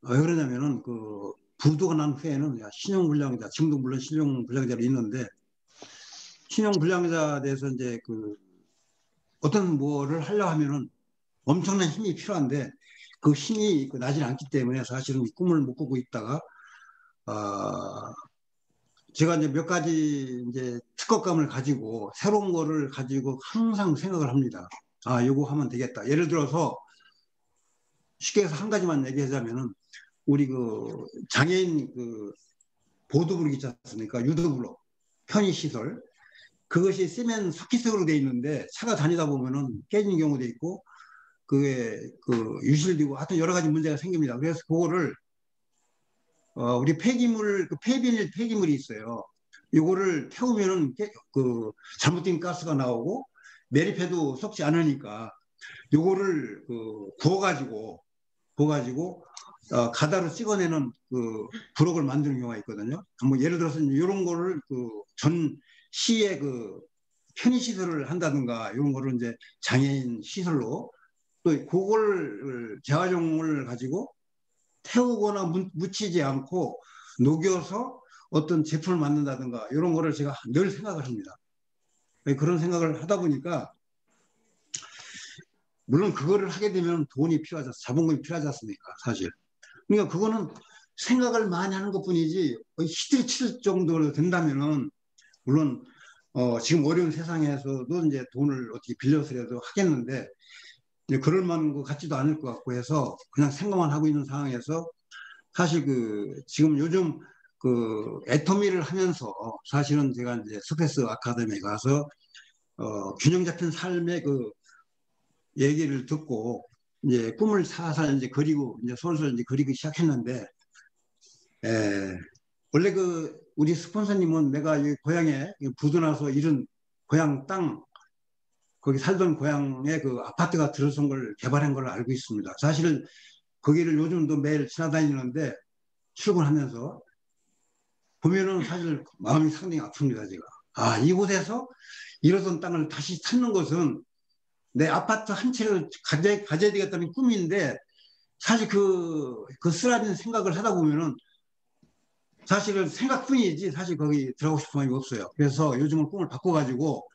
왜 그러냐면은 부도가 난 후에는 신용불량자, 지금도 물론 신용불량자로 있는데 신용불량자에 대해서 이제 어떤 뭐를 하려고 하면은 엄청난 힘이 필요한데 그 힘이 나질 않기 때문에 사실은 꿈을 못 꾸고 있다가 제가 이제 몇 가지 이제 특허감을 가지고 새로운 거를 가지고 항상 생각을 합니다. 요거 하면 되겠다. 예를 들어서 쉽게 해서 한 가지만 얘기하자면은 우리 장애인 보도블록 있지 않습니까? 유도블록 편의시설 그것이 쓰면 석기석으로 돼 있는데 차가 다니다 보면은 깨지는 경우도 있고 그게 유실되고 하여튼 여러 가지 문제가 생깁니다. 그래서 그거를 우리 폐기물 폐비닐 폐기물이 있어요. 이거를 태우면은 잘못된 가스가 나오고 매립해도 썩지 않으니까 요거를 구워가지고 가다로 찍어내는 부록을 만드는 경우가 있거든요. 뭐 예를 들어서 이런 거를 전 시에 편의시설을 한다든가 이런 거를 이제 장애인 시설로 또 그걸 재활용을 가지고 태우거나 묻히지 않고 녹여서 어떤 제품을 만든다든가 이런 거를 제가 늘 생각을 합니다. 그런 생각을 하다 보니까 물론 그거를 하게 되면 돈이 필요하지, 자본금이 필요하지 않습니까? 사실. 그러니까 그거는 생각을 많이 하는 것뿐이지 히트를 칠 정도로 된다면은 물론 지금 어려운 세상에서도 이제 돈을 어떻게 빌려서라도 하겠는데 그럴 만한 것 같지도 않을 것 같고 해서 그냥 생각만 하고 있는 상황에서 사실 지금 요즘 애터미를 하면서 사실은 제가 이제 스페이스 아카데미에 가서 균형 잡힌 삶의 얘기를 듣고 이제 꿈을 살살 이제 그리고 이제 솔솔 이제 그리기 시작했는데 원래 우리 스폰서님은 내가 이 고향에 부도나서 이런 고향 땅 거기 살던 고향에 아파트가 들어선 걸 개발한 걸 알고 있습니다. 사실은 거기를 요즘도 매일 지나다니는데 출근하면서 보면은 사실 마음이 상당히 아픕니다. 제가 이곳에서 이러던 땅을 다시 찾는 것은 내 아파트 한 채를 가져야 되겠다는 꿈인데 사실 쓰라린 생각을 하다 보면은 사실은 생각뿐이지 사실 거기 들어가고 싶은 마음이 없어요. 그래서 요즘은 꿈을 바꿔가지고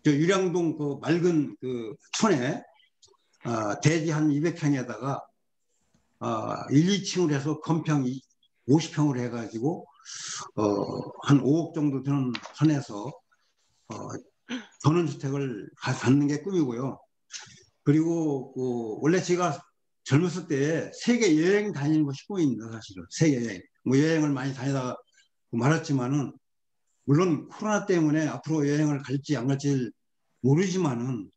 저 유량동 맑은 촌에 대지 한 200평에다가 1, 2층을 해서 건평 50평으로 해가지고 한 5억 정도 되는 선에서 전원주택을 갖는 게 꿈이고요. 그리고 원래 제가 젊었을 때 세계 여행 다니는 것이 꿈입니다. 사실은 세계 여행. 뭐 여행을 많이 다니다가 말았지만은 물론 코로나 때문에 앞으로 여행을 갈지 안 갈지 모르지만은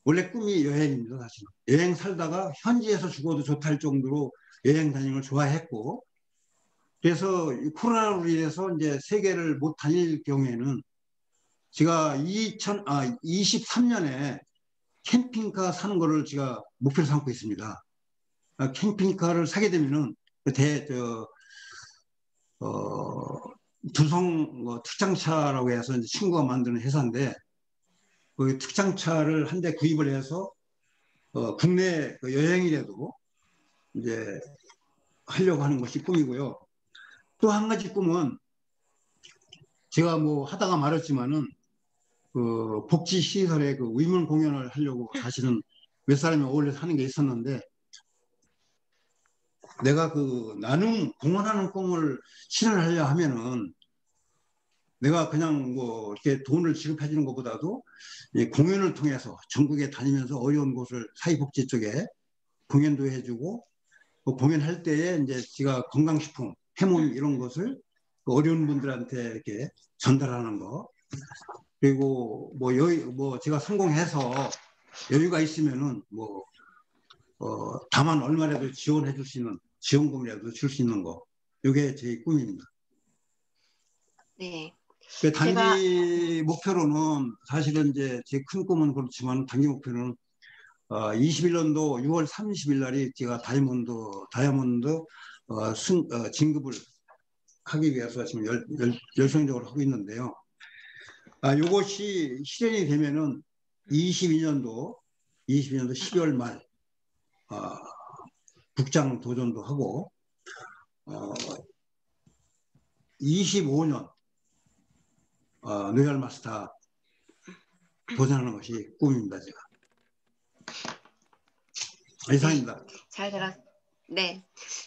원래 꿈이 여행입니다. 사실은 여행 살다가 현지에서 죽어도 좋다 할 정도로 여행 다니는 걸 좋아했고, 그래서 이 코로나로 인해서 이제 세계를 못 다닐 경우에는 제가 2023년에 캠핑카 사는 거를 제가 목표로 삼고 있습니다. 캠핑카를 사게 되면은 두성 특장차라고 해서 이제 친구가 만드는 회사인데, 그 특장차를 한 대 구입을 해서 국내 여행이라도 이제 하려고 하는 것이 꿈이고요. 또 한 가지 꿈은 제가 뭐 하다가 말았지만은 그 복지시설에 그 위문 공연을 하려고 사실은 몇 사람이 어울려서 하는 게 있었는데, 내가 그 나눔 공헌하는 꿈을 실현하려 하면은 내가 그냥 뭐 이렇게 돈을 지급해 주는 것보다도 이 공연을 통해서 전국에 다니면서 어려운 곳을 사회복지 쪽에 공연도 해주고, 그 공연할 때에 이제 제가 건강식품, 해몽 이런 것을 그 어려운 분들한테 이렇게 전달하는 거, 그리고 뭐 제가 성공해서 여유가 있으면은 다만 얼마라도 지원해 줄 수 있는 지원금이라도 줄 수 있는 거, 이게 제 꿈입니다. 네. 그 단기 목표로는 사실은 이제 제 큰 꿈은 그렇지만 단기 목표는 21년도 6월 30일 날이 제가 다이아몬드 진급을 하기 위해서 지금 열성적으로 하고 있는데요. 이것이 실현이 되면은 22년도 12월 말 국장 도전도 하고 25년 로얄 마스터 도전하는 것이 꿈입니다. 제가. 이상입니다. 잘 들었습니다. 네.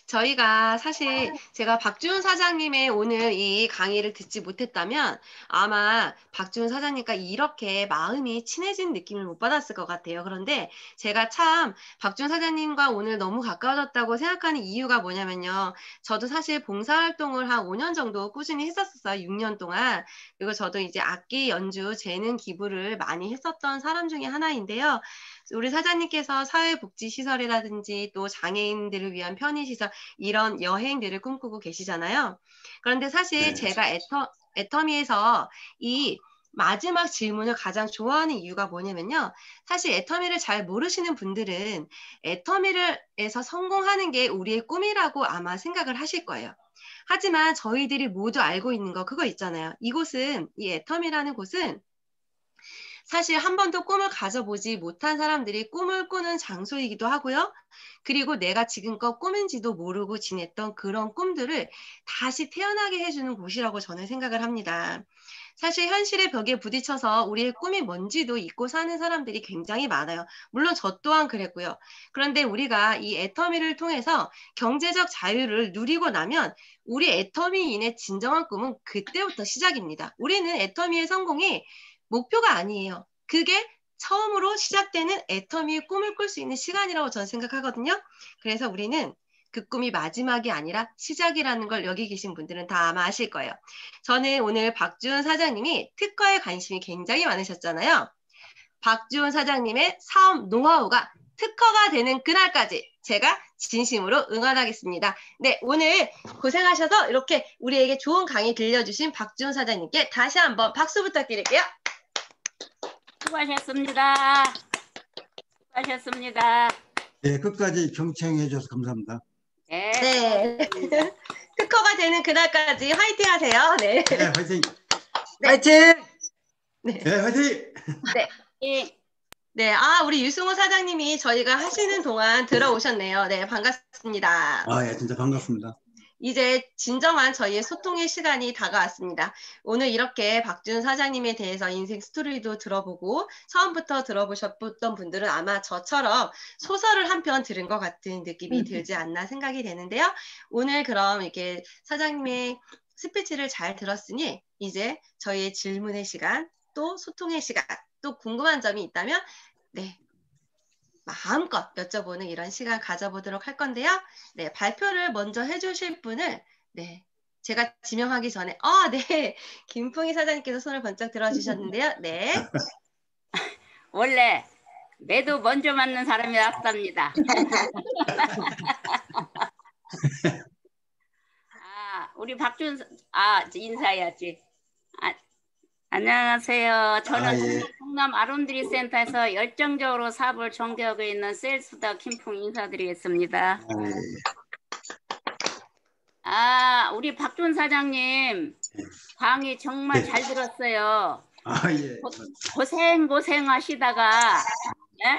저희가 사실 제가 박주훈 사장님의 오늘 이 강의를 듣지 못했다면 아마 박주훈 사장님과 이렇게 마음이 친해진 느낌을 못 받았을 것 같아요. 그런데 제가 참 박주훈 사장님과 오늘 너무 가까워졌다고 생각하는 이유가 뭐냐면요. 저도 사실 봉사활동을 한 5년 정도 꾸준히 했었어요. 6년 동안. 그리고 저도 이제 악기 연주, 재능 기부를 많이 했었던 사람 중에 하나인데요. 우리 사장님께서 사회복지시설이라든지 또 장애인들을 위한 편의시설 이런 여행들을 꿈꾸고 계시잖아요. 그런데 사실 네. 제가 애터미에서 이 마지막 질문을 가장 좋아하는 이유가 뭐냐면요. 사실 애터미를 잘 모르시는 분들은 애터미에서 성공하는 게 우리의 꿈이라고 아마 생각을 하실 거예요. 하지만 저희들이 모두 알고 있는 거 그거 있잖아요. 이 애터미라는 곳은 사실 한 번도 꿈을 가져보지 못한 사람들이 꿈을 꾸는 장소이기도 하고요. 그리고 내가 지금껏 꿈인지도 모르고 지냈던 그런 꿈들을 다시 태어나게 해주는 곳이라고 저는 생각을 합니다. 사실 현실의 벽에 부딪혀서 우리의 꿈이 뭔지도 잊고 사는 사람들이 굉장히 많아요. 물론 저 또한 그랬고요. 그런데 우리가 이 애터미를 통해서 경제적 자유를 누리고 나면 우리 애터미인의 진정한 꿈은 그때부터 시작입니다. 우리는 애터미의 성공이 목표가 아니에요. 그게 처음으로 시작되는 애터미의 꿈을 꿀 수 있는 시간이라고 저는 생각하거든요. 그래서 우리는 그 꿈이 마지막이 아니라 시작이라는 걸 여기 계신 분들은 다 아마 아실 거예요. 저는 오늘 박주훈 사장님이 특허에 관심이 굉장히 많으셨잖아요. 박주훈 사장님의 사업 노하우가 특허가 되는 그날까지 제가 진심으로 응원하겠습니다. 네, 오늘 고생하셔서 이렇게 우리에게 좋은 강의 들려주신 박주훈 사장님께 다시 한번 박수 부탁드릴게요. 수고하셨습니다. 수고하셨습니다. 네, 끝까지 경청해 주셔서 감사합니다. 네. 특허가 되는 그날까지 화이팅 하세요. 네. 네, 화이팅! 네. 화이팅! 네, 화이팅! 예. 네, 우리 유승호 사장님이 저희가 하시는 동안 들어오셨네요. 네, 반갑습니다. 예, 진짜 반갑습니다. 이제 진정한 저희의 소통의 시간이 다가왔습니다. 오늘 이렇게 박주훈 사장님에 대해서 인생 스토리도 들어보고 처음부터 들어보셨던 분들은 아마 저처럼 소설을 한 편 들은 것 같은 느낌이 들지 않나 생각이 되는데요. 오늘 그럼 이렇게 사장님의 스피치를 잘 들었으니 이제 저희의 질문의 시간, 또 소통의 시간, 또 궁금한 점이 있다면 네, 마음껏 여쭤보는 이런 시간 가져보도록 할 건데요. 네, 발표를 먼저 해주실 분을 네, 제가 지명하기 전에 네, 김풍희 사장님께서 손을 번쩍 들어주셨는데요. 네. 원래 매도 먼저 맞는 사람이 낫답니다. 우리 인사해야지. 안녕하세요. 저는 예. 동남 아론드리 센터에서 열정적으로 사업을 전개하고 있는 세일스다 김풍 인사드리겠습니다. 우리 박준 사장님 강의 정말 잘 들었어요. 예. 고생 하시다가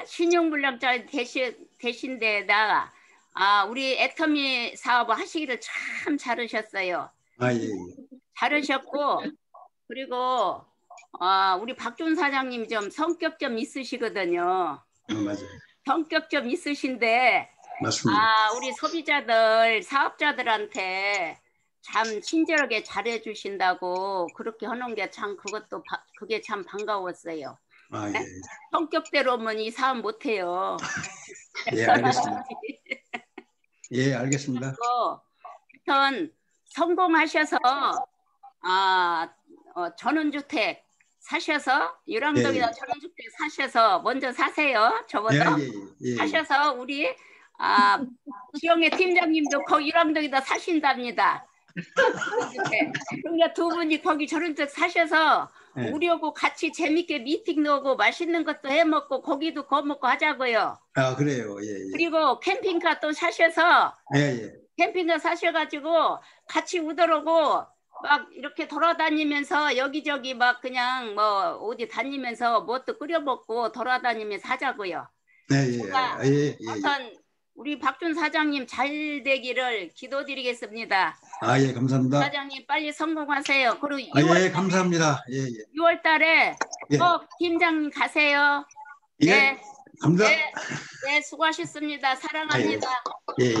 신용불량자 되신 데다가 우리 애터미 사업을 하시기를 참 잘하셨어요. 예. 잘하셨고 그리고 우리 박준 사장님 좀 성격 좀 있으시거든요. 맞아요. 성격 좀 있으신데 맞습니다. 우리 소비자들 사업자들한테 참 친절하게 잘해주신다고 그렇게 하는 게 참 그게 참 반가웠어요. 예. 성격대로면 이 사업 못해요. 예, 알겠습니다. 예, 알겠습니다. 우선 성공하셔서 전원주택 사셔서 유랑동이나 전원주택 사셔서 먼저 사세요. 저보다 예. 사셔서 우리 지영의 팀장님도 거기 유랑동에다 사신답니다. 그러니까 두 분이 거기 전원주택 사셔서 우리하고 같이 재밌게 미팅도 하고 맛있는 것도 해먹고 고기도 구워 먹고 하자고요. 그래요. 예. 그리고 캠핑카 또 사셔서 예. 캠핑카 사셔가지고 같이 오더라고 막 이렇게 돌아다니면서 여기저기 막 그냥 뭐 어디 다니면서 뭣도 끓여 먹고 돌아다니면서 하자고요. 예. 우선 우리 박준 사장님 잘 되기를 기도드리겠습니다. 예, 감사합니다. 사장님 빨리 성공하세요. 그리고 예, 감사합니다. 예. 6월 달에 꼭 팀장님 가세요. 예. 네. 감사합니다. 네, 수고하셨습니다. 사랑합니다. 예.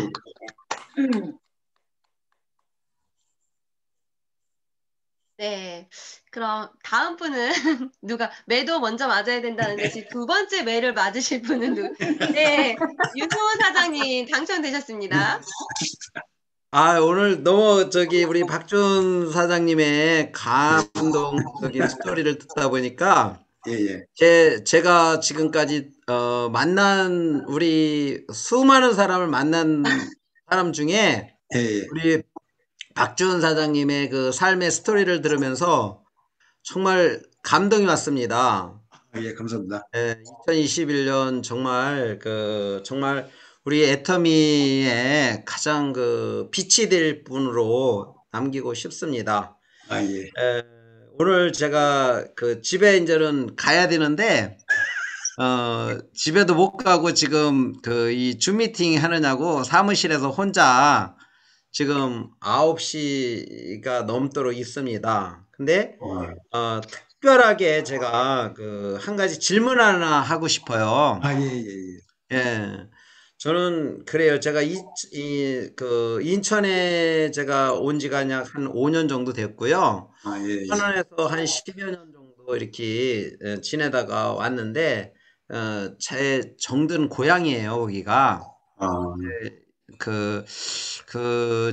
네, 그럼 다음 분은 누가 매도 먼저 맞아야 된다는데 지금 두 번째 매를 맞으실 분은 네, 유승호 사장님 당첨되셨습니다. 오늘 너무 우리 박준 사장님의 감동적인 스토리를 듣다 보니까 제가 지금까지 만난 우리 수많은 사람을 만난 사람 중에 우리 박준 사장님의 그 삶의 스토리를 들으면서 정말 감동이 왔습니다. 예, 감사합니다. 2021년 정말 우리 애터미의 가장 빛이 될 분으로 남기고 싶습니다. 예. 오늘 제가 집에 이제는 가야 되는데 집에도 못 가고 지금 이 줌 미팅 하느냐고 사무실에서 혼자 지금 9시가 넘도록 있습니다. 근데 특별하게 제가 한 가지 질문 하나 하고 싶어요. 예. 저는 그래요. 제가 인천에 제가 온 지가 약 한 5년 정도 됐고요. 천안에서 한 10여 년 정도 이렇게 지내다가 왔는데 제 정든 고향이에요, 거기가.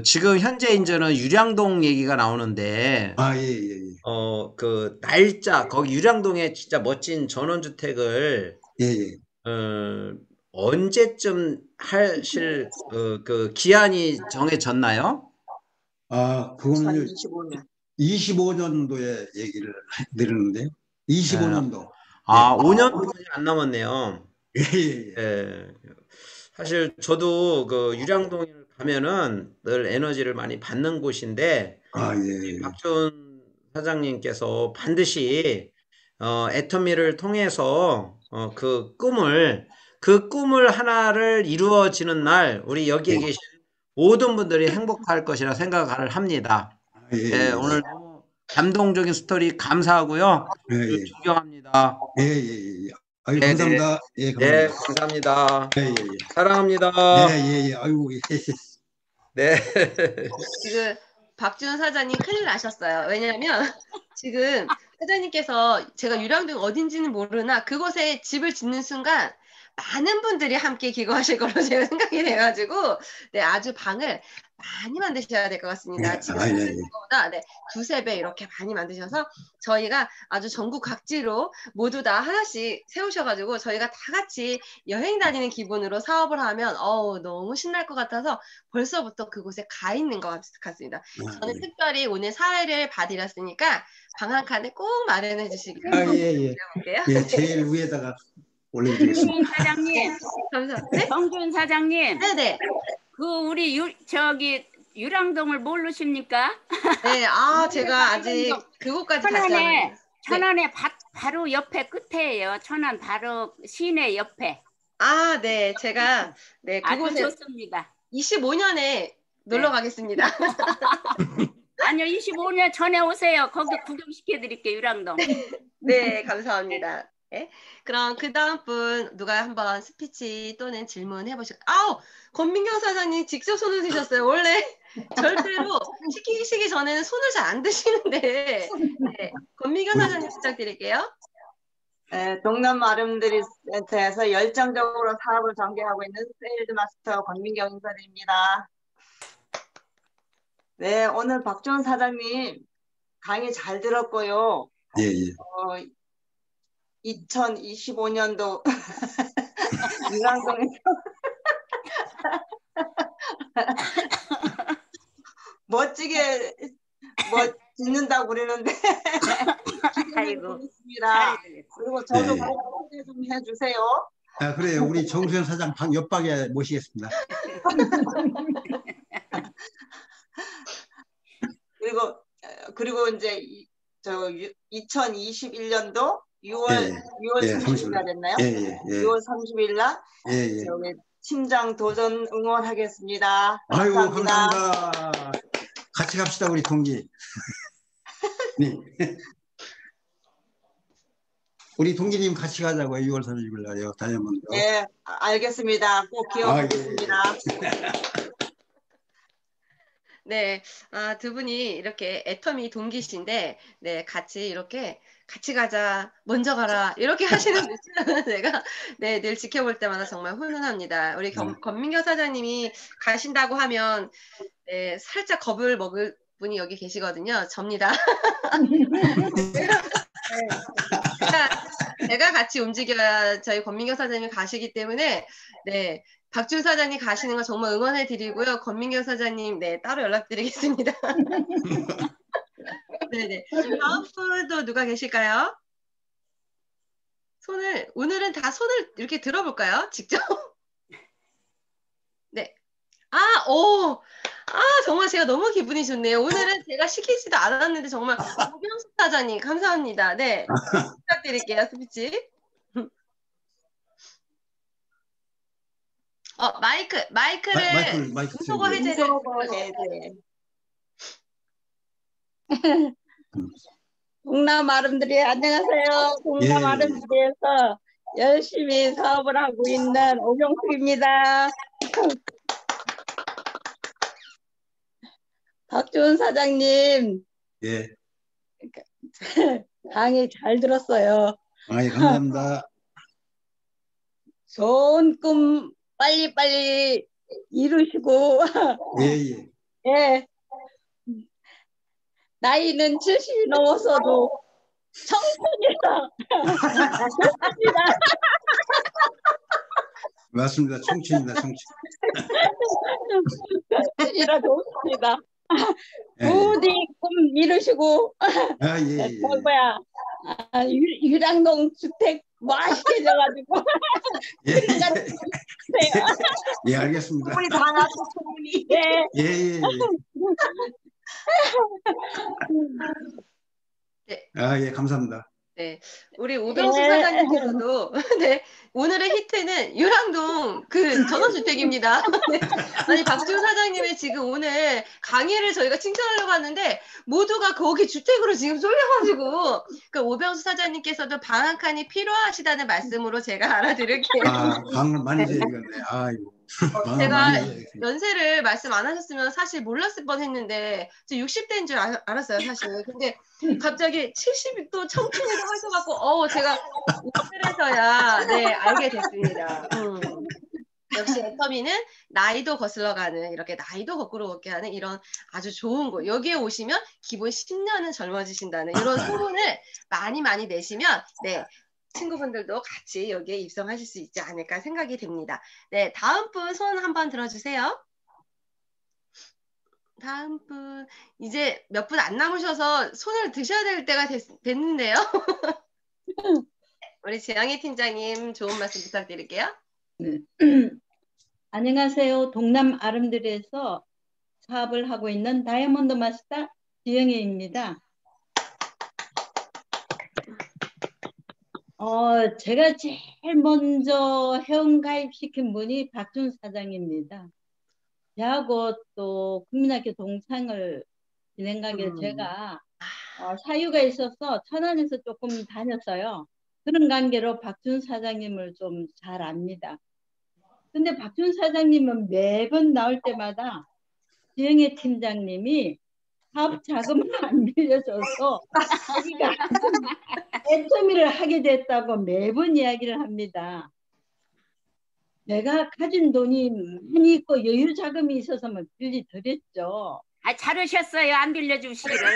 지금 현재 이제는 유량동 얘기가 나오는데, 날짜, 거기 유량동에 진짜 멋진 전원주택을, 언제쯤 하실, 기한이 정해졌나요? 그거는 25년도에 얘기를 드리는데요. 25년도. 5년밖에 안 남았네요. 예. 사실 저도 유량동에 가면은 늘 에너지를 많이 받는 곳인데 박준 사장님께서 반드시 애터미를 통해서 그 꿈을 하나를 이루어지는 날 우리 여기에 계신 모든 분들이 행복할 것이라 생각을 합니다. 오늘 너무 감동적인 스토리 감사하고요. 존경합니다. 감사합니다. 네, 감사합니다. 사랑합니다. 아이고. 네. 지금 박지훈 사장님 큰일 나셨어요. 왜냐하면 지금 사장님께서 제가 유량동 어딘지는 모르나 그곳에 집을 짓는 순간 많은 분들이 함께 기거하실 걸로 제가 생각이 돼가지고 네, 아주 방을 많이 만드셔야 될 것 같습니다. 예, 지금 아, 예, 예. 보다 네, 두세 배 이렇게 많이 만드셔서 저희가 아주 전국 각지로 모두 다 하나씩 세우셔가지고 저희가 다 같이 여행 다니는 기분으로 사업을 하면 너무 신날 것 같아서 벌써부터 그곳에 가 있는 것 같습니다. 저는 예. 특별히 오늘 사회를 봐드렸으니까 방 한 칸을 꼭 마련해 주시길 예, 예. 드려볼게요. 예, 제일 위에다가 올려드리겠습니다. 정준 사장님, 감사합니다. 네? 정준 사장님, 네네. 그 우리 유랑동을 모르십니까? 네, 제가 아직 그곳까지 가지 않았는데. 천안에 바로 옆에 끝에예요. 천안 바로 시내 옆에. 네, 제가 네 아주 그곳에 좋습니다. 25년에 놀러 가겠습니다. 아니요, 25년 전에 오세요. 거기 구경시켜 드릴게요, 유랑동. 네, 감사합니다. 네. 그럼 그 다음 분 누가 한번 스피치 또는 질문 해보실까요? 권민경 사장님 직접 손을 드셨어요. 원래 절대로 시키기 전에는 손을 잘 안 드시는데 네, 권민경 사장님 부탁드릴게요. 네, 동남 아름드리 센터에서 열정적으로 사업을 전개하고 있는 세일즈 마스터 권민경 인사드립니다. 네, 오늘 박지훈 사장님 강의 잘 들었고요. 예, 예. 2025년도 유랑동에서 멋지게 짓는다고 그러는데 아이고. 있습니다. 그리고 저도 소개 좀 해주세요. 그래요. 우리 정수현 사장 방 옆방에 모시겠습니다. 그리고 이제 2021년도 6월 30일 날 됐나요? 6월 30일 날 팀장 도전 응원하겠습니다. 아이고, 감사합니다. 감사합니다. 같이 갑시다, 우리 동기. 네. 우리 동기님 같이 가자고요. 6월 30일 날요. 다이아몬드. 네, 알겠습니다. 꼭 기억하겠습니다. 네, 두 분이 이렇게 애터미 동기신데, 네, 같이 가자, 먼저 가라, 이렇게 하시는 모습을 제가, 네, 늘 지켜볼 때마다 정말 훈훈합니다. 우리 권민경 사장님이 가신다고 하면, 네, 살짝 겁을 먹을 분이 여기 계시거든요. 접니다. 제가 같이 움직여야 저희 권민경 사장님이 가시기 때문에, 네, 박준 사장님 가시는 거 정말 응원해 드리고요. 권민경 사장님, 네, 따로 연락드리겠습니다. 네네. 다음 분도 누가 계실까요? 오늘은 다 손을 이렇게 들어볼까요? 직접? 네. 정말 제가 너무 기분이 좋네요. 오늘은 제가 시키지도 않았는데 정말 오병숙 사장님, 감사합니다. 네. 부탁드릴게요, 스피치. 마이크를 인소거 해제를. 동남 아름드리 안녕하세요. 동남 아름드리에서 열심히 사업을 하고 있는 오병숙입니다. 박지훈 사장님, 예. 강의 잘 들었어요. 예, 감사합니다. 좋은 꿈 빨리빨리 이루시고, 예. 예. 나이는 70이 넘어서도 청춘이다. 맞습니다. 청춘입니다. 청춘. 청춘이라 좋습니다. 부디 꿈 이루시고 유랑동 주택 맛있게 져가지고 예, 알겠습니다. 우리 다 같이 소문이. 예. 네. 예, 감사합니다. 네, 우리 오병수 사장님께서도 네, 오늘의 히트는 유랑동 전원주택입니다. 네. 아니 박지훈 사장님의 지금 오늘 강의를 저희가 칭찬하려고 하는데 모두가 거기 주택으로 지금 쏠려가지고 오병수 사장님께서도 방 한 칸이 필요하시다는 말씀으로 제가 알아드릴게요. 방을 많이 줘야겠네. 아이고. 제가 연세를 말씀 안 하셨으면 사실 몰랐을 뻔했는데 저 60대인 줄 알았어요 사실. 근데 갑자기 70이 또 청춘이라고 하셔갖고 제가 그래서야 네 알게 됐습니다. 역시 애터미는 나이도 거슬러가는 이렇게 나이도 거꾸로 걷게 하는 이런 아주 좋은 곳. 여기에 오시면 기본 10년은 젊어지신다는 이런 소문을 많이 내시면 네. 친구분들도 같이 여기에 입성하실 수 있지 않을까 생각이 됩니다. 네, 다음 분 손 한번 들어주세요. 다음 분 이제 몇 분 안 남으셔서 손을 드셔야 될 때가 됐는데요. 우리 지영희 팀장님 좋은 말씀 부탁드릴게요. 네. 안녕하세요. 동남 아름드리에서 사업을 하고 있는 다이아몬드 마스터 지영희입니다. 제가 제일 먼저 회원가입시킨 분이 박준 사장입니다. 저하고 또 국민학교 동창을 진행 관계로 제가 사유가 있어서 천안에서 조금 다녔어요. 그런 관계로 박준 사장님을 좀 잘 압니다. 근데 박준 사장님은 매번 나올 때마다 지영희 팀장님이 사업 자금을 안 빌려줘서 자기가 애터미를 하게 됐다고 매번 이야기를 합니다. 내가 가진 돈이 많이 있고 여유 자금이 있어서만 빌려드렸죠. 잘하셨어요. 안 빌려주시기를.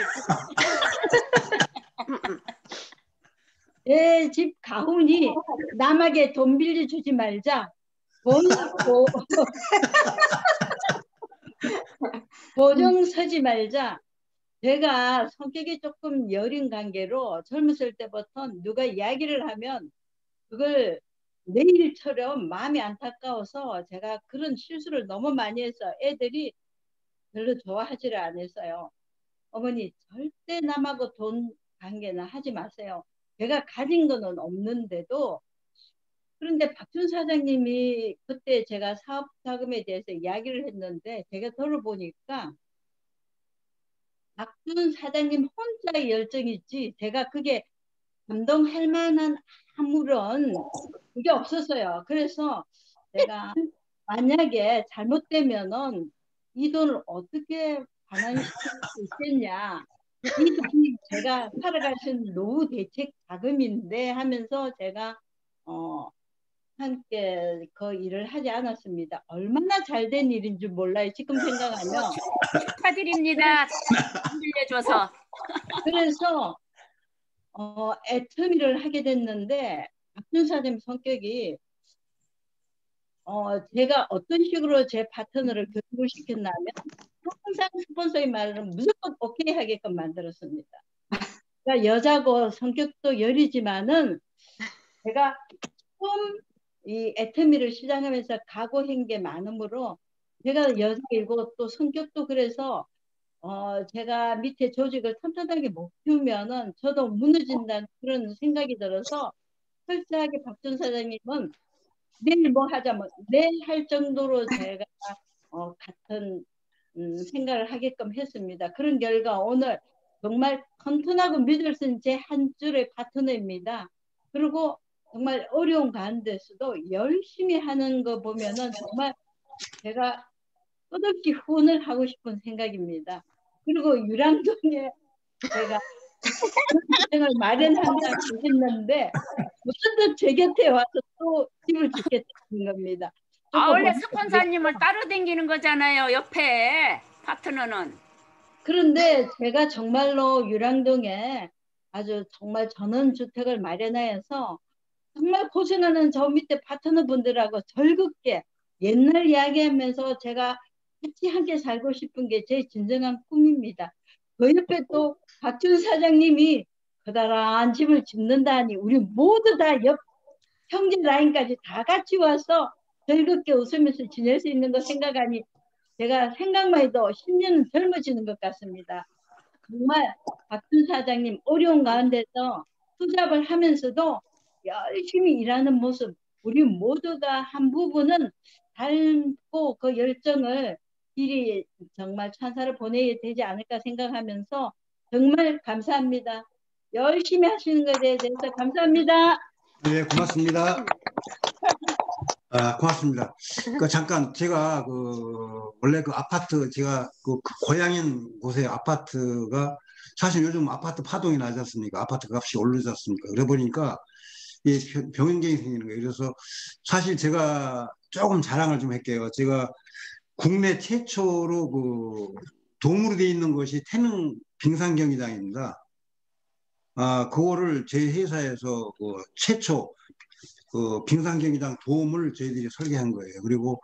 내 집 가훈이 남에게 돈 빌려주지 말자. 보증 서지 말자. 제가 성격이 조금 여린 관계로 젊었을 때부터 누가 이야기를 하면 그걸 내 일처럼 마음이 안타까워서 제가 그런 실수를 너무 많이 해서 애들이 별로 좋아하지를 않았어요. 어머니 절대 남하고 돈 관계는 하지 마세요. 제가 가진 거는 없는데도 그런데 박준 사장님이 그때 제가 사업 자금에 대해서 이야기를 했는데 제가 들어보니까 박준 사장님 혼자 열정이지 제가 그게 감동할 만한 아무런 그게 없었어요. 그래서 내가 만약에 잘못되면은 이 돈을 어떻게 반환시킬 수 있겠냐. 이 돈이 제가 살아갈 수 있는 노후 대책 자금인데 하면서 제가 함께 그 일을 하지 않았습니다. 얼마나 잘된 일인 줄 몰라요. 지금 생각하면. 축하드립니다. 안 빌려줘서. 그래서 애터미를 하게 됐는데 박준 사장님 성격이 제가 어떤 식으로 제 파트너를 교육을 시켰냐면 항상 스폰서의 말은 무조건 오케이 하게끔 만들었습니다. 그러니까 여자고 성격도 여리지만은 제가 좀 이 애터미를 시작하면서 각오한 게 많으므로 제가 여자이고 또 성격도 그래서 제가 밑에 조직을 튼튼하게 못 키우면은 저도 무너진다는 그런 생각이 들어서 철저하게 박준 사장님은 내일 뭐 하자면 내일 할 정도로 제가 같은 생각을 하게끔 했습니다. 그런 결과 오늘 정말 튼튼하고 믿을 수 있는 제 한 줄의 파트너입니다. 그리고 정말 어려운 가운데서도 열심히 하는 거 보면은 정말 제가 끝없이 후원을 하고 싶은 생각입니다. 그리고 유랑동에 제가 을 마련한다고 했는데 무슨 제 곁에 와서 또 집을 짓겠다는 겁니다. 원래 스폰서님을 따로 다니는 거잖아요. 옆에 파트너는. 그런데 제가 정말로 유랑동에 아주 정말 전원주택을 마련하여서 정말 고생하는 저 밑에 파트너분들하고 즐겁게 옛날 이야기하면서 제가 같이 함께 살고 싶은 게 제 진정한 꿈입니다. 그 옆에 또 박준 사장님이 커다란 집을 짓는다니 우리 모두 다 옆 형제 라인까지 다 같이 와서 즐겁게 웃으면서 지낼 수 있는 거 생각하니 제가 생각만 해도 10년은 젊어지는 것 같습니다. 정말 박준 사장님 어려운 가운데서 투잡을 하면서도 열심히 일하는 모습 우리 모두가 한 부분은 닮고 그 열정을 길이 정말 찬사를 보내야 되지 않을까 생각하면서 정말 감사합니다. 열심히 하시는 것에 대해서 감사합니다. 네, 고맙습니다. 고맙습니다. 잠깐 제가 원래 그 아파트 제가 그 고향인 곳에 아파트가 사실 요즘 아파트 파동이 나지 않습니까? 아파트 값이 오르지 않습니까? 그래 보니까 이 병행경이 생기는 거예요. 그래서 사실 제가 조금 자랑을 좀 할게요. 제가 국내 최초로 돔으로 되어 있는 것이 태릉 빙상경기장입니다. 그거를 저희 회사에서 최초 빙상경기장 돔을 저희들이 설계한 거예요. 그리고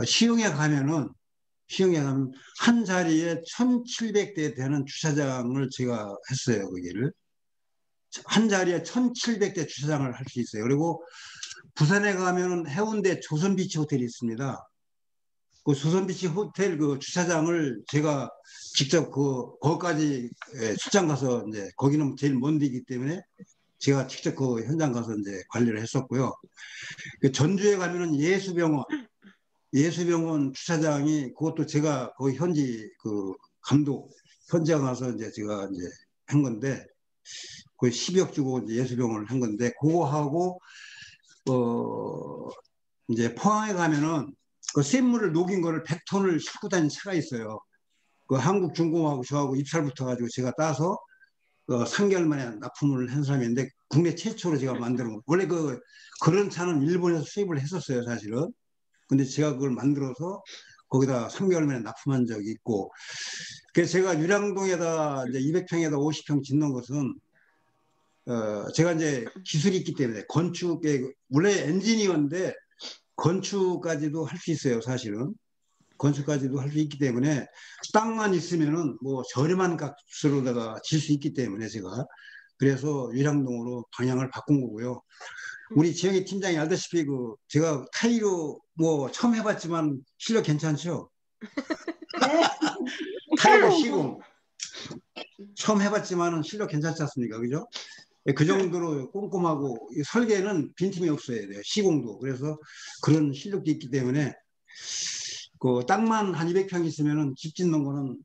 시흥에 가면 한 자리에 1,700대 되는 주차장을 제가 했어요. 거기를 한 자리에 1,700대 주차장을 할 수 있어요. 그리고 부산에 가면은 해운대 조선비치 호텔이 있습니다. 그 조선비치 호텔 그 주차장을 제가 직접 거기까지 출장 가서 이제 거기는 제일 먼 데이기 때문에 제가 직접 그 현장 가서 이제 관리를 했었고요. 전주에 가면은 예수병원 주차장이 그것도 제가 거기 현지 감독 현장 가서 이제 제가 이제 한 건데 거의 10억 주고 이제 예수병원을 한 건데 그거 하고 이제 포항에 가면은 그 샘물을 녹인 거를 100톤을 싣고 다니는 차가 있어요. 그 한국중공하고 저하고 입찰 붙어가지고 제가 따서 3개월 만에 납품을 한 사람인데 국내 최초로 제가 만든 거. 원래 그런 차는 일본에서 수입을 했었어요, 사실은. 근데 제가 그걸 만들어서 거기다 3개월 만에 납품한 적이 있고. 그래서 제가 유량동에다 이제 200평에다 50평 짓는 것은 제가 이제 기술이 있기 때문에 건축에 원래 엔지니어인데 건축까지도 할 수 있어요, 사실은. 건축까지도 할 수 있기 때문에 땅만 있으면은 뭐 저렴한 값으로다가 질 수 있기 때문에 제가 그래서 유량동으로 방향을 바꾼 거고요. 우리 지영희 팀장이 알다시피 제가 타이로 뭐 처음 해봤지만 실력 괜찮죠? 타이로 시공 처음 해봤지만은 실력 괜찮지 않습니까? 그죠? 그 정도로 꼼꼼하고 설계는 빈틈이 없어야 돼요. 시공도. 그래서 그런 실력도 있기 때문에 땅만 한 200평 있으면은 집 짓는 거는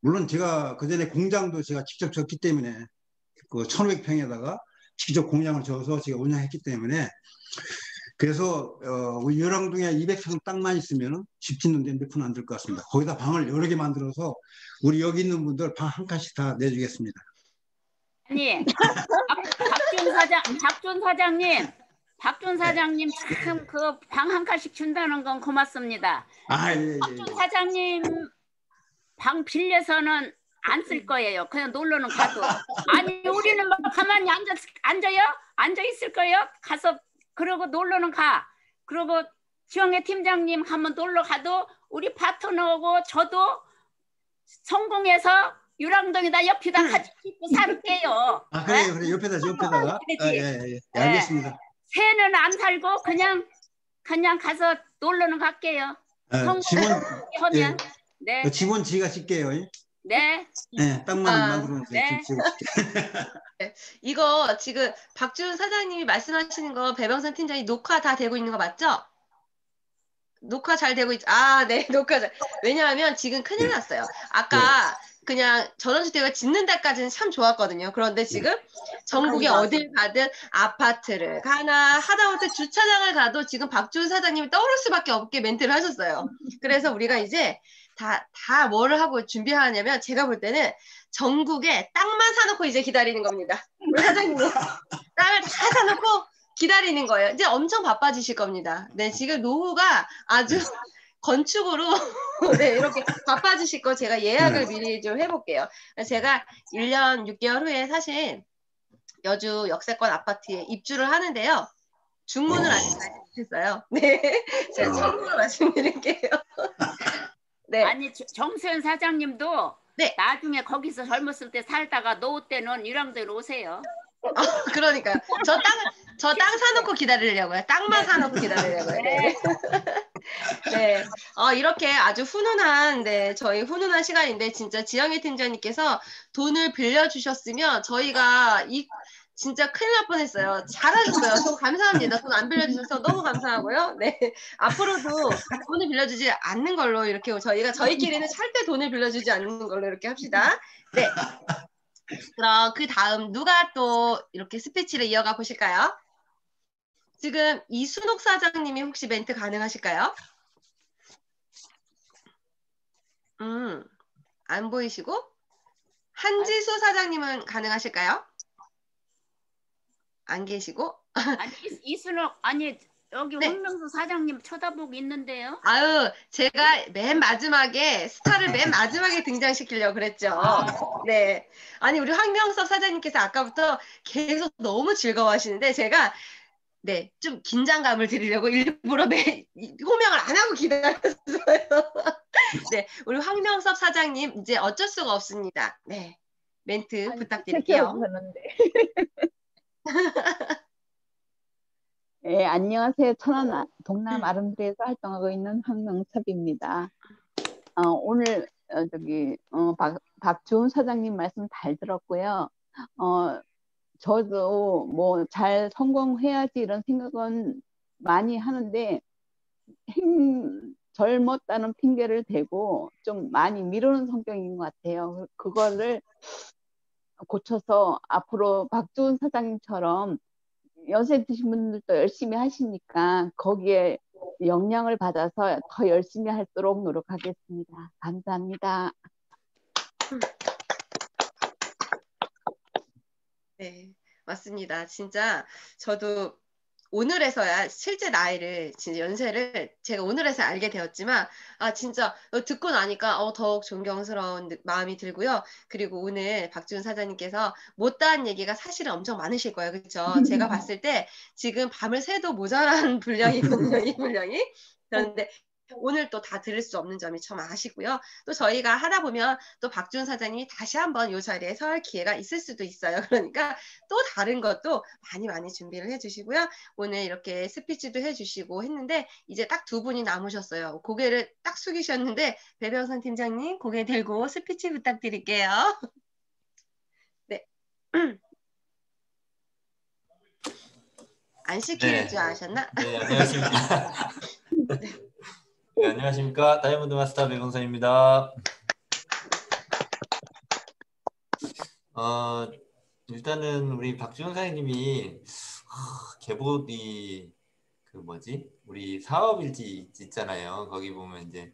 물론 제가 그전에 공장도 제가 직접 졌기 때문에 1,500평에다가 직접 공장을 져서 제가 운영했기 때문에 그래서 우리 유랑동에 200평 땅만 있으면은 집 짓는 데 몇 푼 안 들 것 같습니다. 거기다 방을 여러 개 만들어서 우리 여기 있는 분들 방 한 칸씩 다 내주겠습니다. 아니, 박준 사장님 참 그 방 한 칸씩 준다는 건 고맙습니다. 예. 박준 사장님 방 빌려서는 안 쓸 거예요. 그냥 놀러는 가도. 아니 우리는 막 가만히 앉아 있을 거예요. 가서 그러고 놀러는 가. 그리고 지영애 팀장님 한번 놀러 가도 우리 파트너고 저도 성공해서 유랑동에다 옆에다 같이 짓고 살게요. 그래 옆에다가. 예. 알겠습니다. 새는 안 살고 그냥 가서 놀러는 갈게요. 성공하면 네. 집은 지가 짓게요. 네. 네, 땅만 만들어 놓으세요. 네. 네. 이거 지금 박준 사장님이 말씀하시는 거 배병선 팀장이 녹화 다 되고 있는 거 맞죠? 녹화 잘 되고 있죠? 네, 녹화 잘. 왜냐하면 지금 큰일 났어요. 아까 그냥 전원주택을 짓는 데까지는 참 좋았거든요. 그런데 지금 전국에 어딜 가든 아파트를 가나 하다못해 주차장을 가도 지금 박준 사장님이 떠오를 수밖에 없게 멘트를 하셨어요. 그래서 우리가 이제 다 뭐를 하고 준비하냐면 제가 볼 때는 전국에 땅만 사놓고 이제 기다리는 겁니다. 우리 사장님 땅을 다 사놓고 기다리는 거예요. 이제 엄청 바빠지실 겁니다. 네, 지금 노후가 아주 건축으로 네, 이렇게 바빠지실 거 제가 예약을 미리 좀 해볼게요. 제가 1년 6개월 후에 사실 여주 역세권 아파트에 입주를 하는데요. 중문을 아직 잘 못했어요. 네, 제가 참고로 말씀드릴게요. 네. 아니 정수현 사장님도 네. 나중에 거기서 젊었을 때 살다가 노후 때는 유랑도로 오세요. 그러니까요. 저 땅 사놓고 기다리려고요. 땅만 사놓고 기다리려고요. 네. 네. 이렇게 아주 훈훈한, 네, 저희 훈훈한 시간인데, 진짜 지영희 팀장님께서 돈을 빌려주셨으면 저희가 진짜 큰일 날 뻔했어요. 잘하셨어요. 너무 감사합니다. 돈 안 빌려주셔서 너무 감사하고요. 네. 앞으로도 돈을 빌려주지 않는 걸로 이렇게 저희끼리는 절대 돈을 빌려주지 않는 걸로 이렇게 합시다. 네. 그럼 그 다음 누가 또 이렇게 스피치를 이어가 보실까요? 지금 이순옥 사장님이 혹시 멘트 가능하실까요? 안 보이시고 한지수 사장님은 가능하실까요? 안 계시고. 아니 이순옥 아니 여기 네. 황명수 사장님 쳐다보고 있는데요. 아유, 제가 맨 마지막에 스타를 맨 마지막에 등장시키려고 그랬죠. 네. 아니 우리 황명섭 사장님께서 아까부터 계속 너무 즐거워하시는데 제가 네, 좀 긴장감을 드리려고 일부러 호명을 안 하고 기다렸어요. 네, 우리 황명섭 사장님 이제 어쩔 수가 없습니다. 네, 멘트 부탁드릴게요. 네, 안녕하세요. 천안 동남 아름드리에서 활동하고 있는 황명섭입니다. 오늘 박주은 사장님 말씀 잘 들었고요. 저도 뭐 잘 성공해야지 이런 생각은 많이 하는데 젊었다는 핑계를 대고 좀 많이 미루는 성격인 것 같아요. 그거를 고쳐서 앞으로 박주은 사장님처럼 연세 드신 분들도 열심히 하시니까 거기에 영향을 받아서 더 열심히 하도록 노력하겠습니다. 감사합니다. 네, 맞습니다. 진짜 저도 오늘에서야 실제 나이를, 진짜 연세를 제가 오늘에서 알게 되었지만, 진짜 듣고 나니까 더욱 존경스러운 마음이 들고요. 그리고 오늘 박주은 사장님께서 못다한 얘기가 사실은 엄청 많으실 거예요. 그렇죠? 제가 봤을 때 지금 밤을 새도 모자란 분량이거든요. 이 분량이. 그런데 오늘 또 다 들을 수 없는 점이 참 아쉽고요. 또 저희가 하다 보면 또 박주은 사장님이 다시 한번 이 자리에 설 기회가 있을 수도 있어요. 그러니까 또 다른 것도 많이 준비를 해주시고요. 오늘 이렇게 스피치도 해주시고 했는데 이제 딱 두 분이 남으셨어요. 고개를 딱 숙이셨는데 배병선 팀장님 고개 들고 스피치 부탁드릴게요. 네. 안 시킬 줄 아셨나? 네, 안녕하십니까. 네, 안녕하십니까. 다이아몬드 마스터 배병선입니다. 일단은 우리 박주은 사장님이 계보이 우리 사업일지 있잖아요. 거기 보면 이제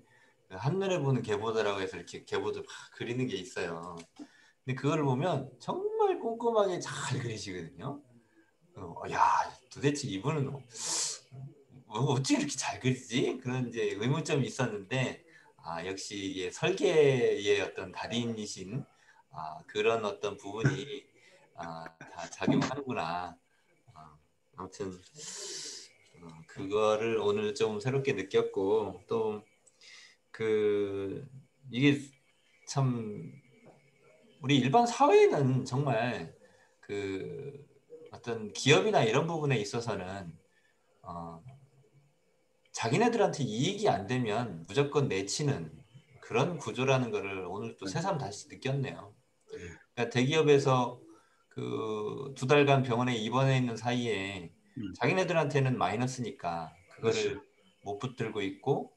한눈에 보는 계보다라고 해서 이렇게 계보도 막 그리는 게 있어요. 근데 그걸 보면 정말 꼼꼼하게 잘 그리시거든요. 야, 도대체 이분은 어떻게 이렇게 잘 그리지? 그런 이제 의문점이 있었는데, 역시 이게 설계의 어떤 달인이신 그런 어떤 부분이 다 작용하는구나. 아무튼 그거를 오늘 좀 새롭게 느꼈고, 또 이게 참 우리 일반 사회는 정말 어떤 기업이나 이런 부분에 있어서는 자기네들한테 이익이 안 되면 무조건 내치는 그런 구조라는 거를 오늘 또 새삼 다시 느꼈네요. 그러니까 대기업에서 2달간 병원에 입원해 있는 사이에 자기네들한테는 마이너스니까 그거를 못 붙들고 있고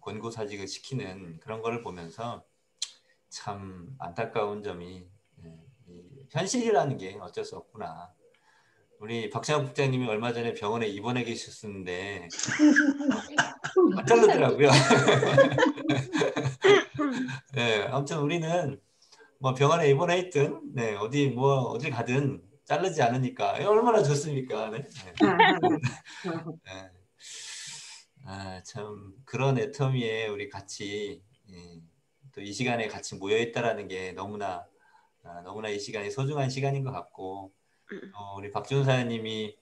권고사직을 시키는 그런 거를 보면서 참 안타까운 점이 현실이라는 게 어쩔 수 없구나. 우리 박찬욱 국장님이 얼마 전에 병원에 입원해 계셨었는데 안 자르더라고요. 네, 아무튼 우리는 뭐 병원에 입원해 있든 어딜 가든 자르지 않으니까 얼마나 좋습니까? 네. 네. 참 그런 애터미에 우리 같이 또 이 시간에 같이 모여 있다라는 게 너무나 이 시간이 소중한 시간인 것 같고, 우리 박주은 사장님이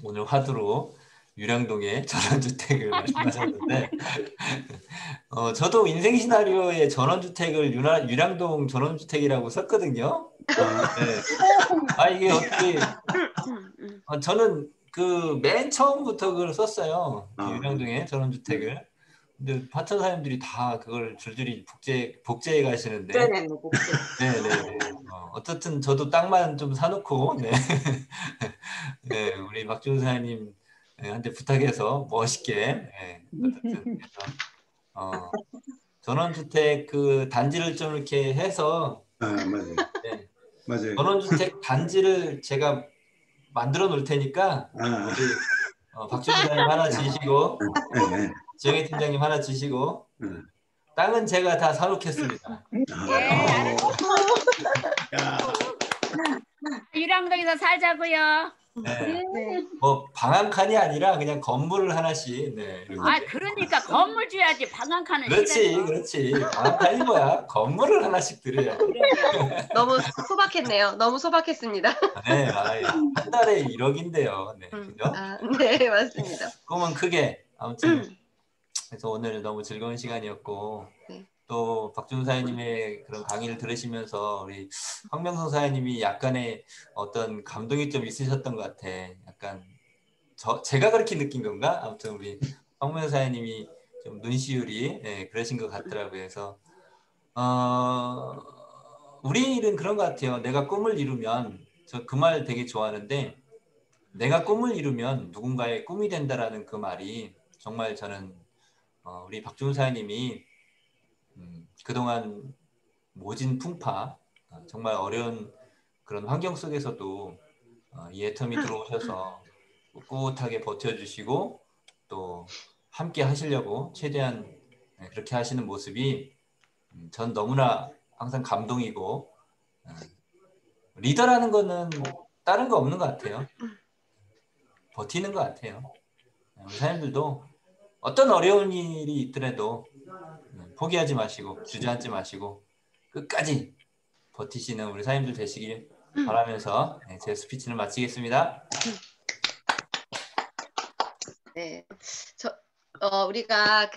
오늘 화두로 유량동의 전원주택을 말씀하셨는데 저도 인생 시나리오에 전원주택을 유량동 전원주택이라고 썼거든요. 네. 이게 어떻게 저는 맨 처음부터 그걸 썼어요. 유량동의 전원주택을. 근데 파천 사장님들이 다 그걸 줄줄이 복제해 가시는데. 네네. 어쨌든 저도 땅만 좀 사놓고, 네, 우리 박주은 사장님한테 부탁해서 멋있게, 어쨌든 그래서 전원주택 단지를 좀 이렇게 해서, 맞아요. 네, 맞아요. 전원주택 단지를 제가 만들어 놓을 테니까 박준우 사장님 하나 지시고 네. 지영희 팀장님 하나 지시고 땅은 제가 다 사놓겠습니다. 유랑동에서 살자고요. 네. 뭐 방 한 칸이 아니라 그냥 건물을 하나씩. 네. 아 그러니까 건물 줘야지 방 한 칸은. 그렇지. 방 한 칸이 뭐야? 건물을 하나씩 드려야. 너무 소박했네요. 너무 소박했습니다. 네, 한 달에 1억인데요. 네, 그죠? 네, 맞습니다. 꿈은 크게. 아무튼 그래서 오늘 너무 즐거운 시간이었고 또 박준우 사장님의 그런 강의를 들으시면서 우리 황명성 사장님이 약간의 어떤 감동이 좀 있으셨던 것 같아. 약간 제가 그렇게 느낀 건가? 아무튼 우리 황명성 사장님이 좀 눈시울이 그러신 것 같더라고요. 그래서 우리 일은 그런 것 같아요. 내가 꿈을 이루면 저 그 말 되게 좋아하는데 내가 꿈을 이루면 누군가의 꿈이 된다라는 그 말이 정말 저는 우리 박준우 사장님이 그동안 모진 풍파 정말 어려운 그런 환경 속에서도 이 애터미 들어오셔서 꿋꿋하게 버텨주시고 또 함께 하시려고 최대한 그렇게 하시는 모습이 전 너무나 항상 감동이고 리더라는 거는 다른 거 없는 것 같아요. 버티는 것 같아요. 우리 사장님들도 어떤 어려운 일이 있더라도 포기하지 마시고 주저앉지 마시고 끝까지 버티시는 우리 사장님들 되시길 바라면서 제 스피치를 마치겠습니다. 네, 우리가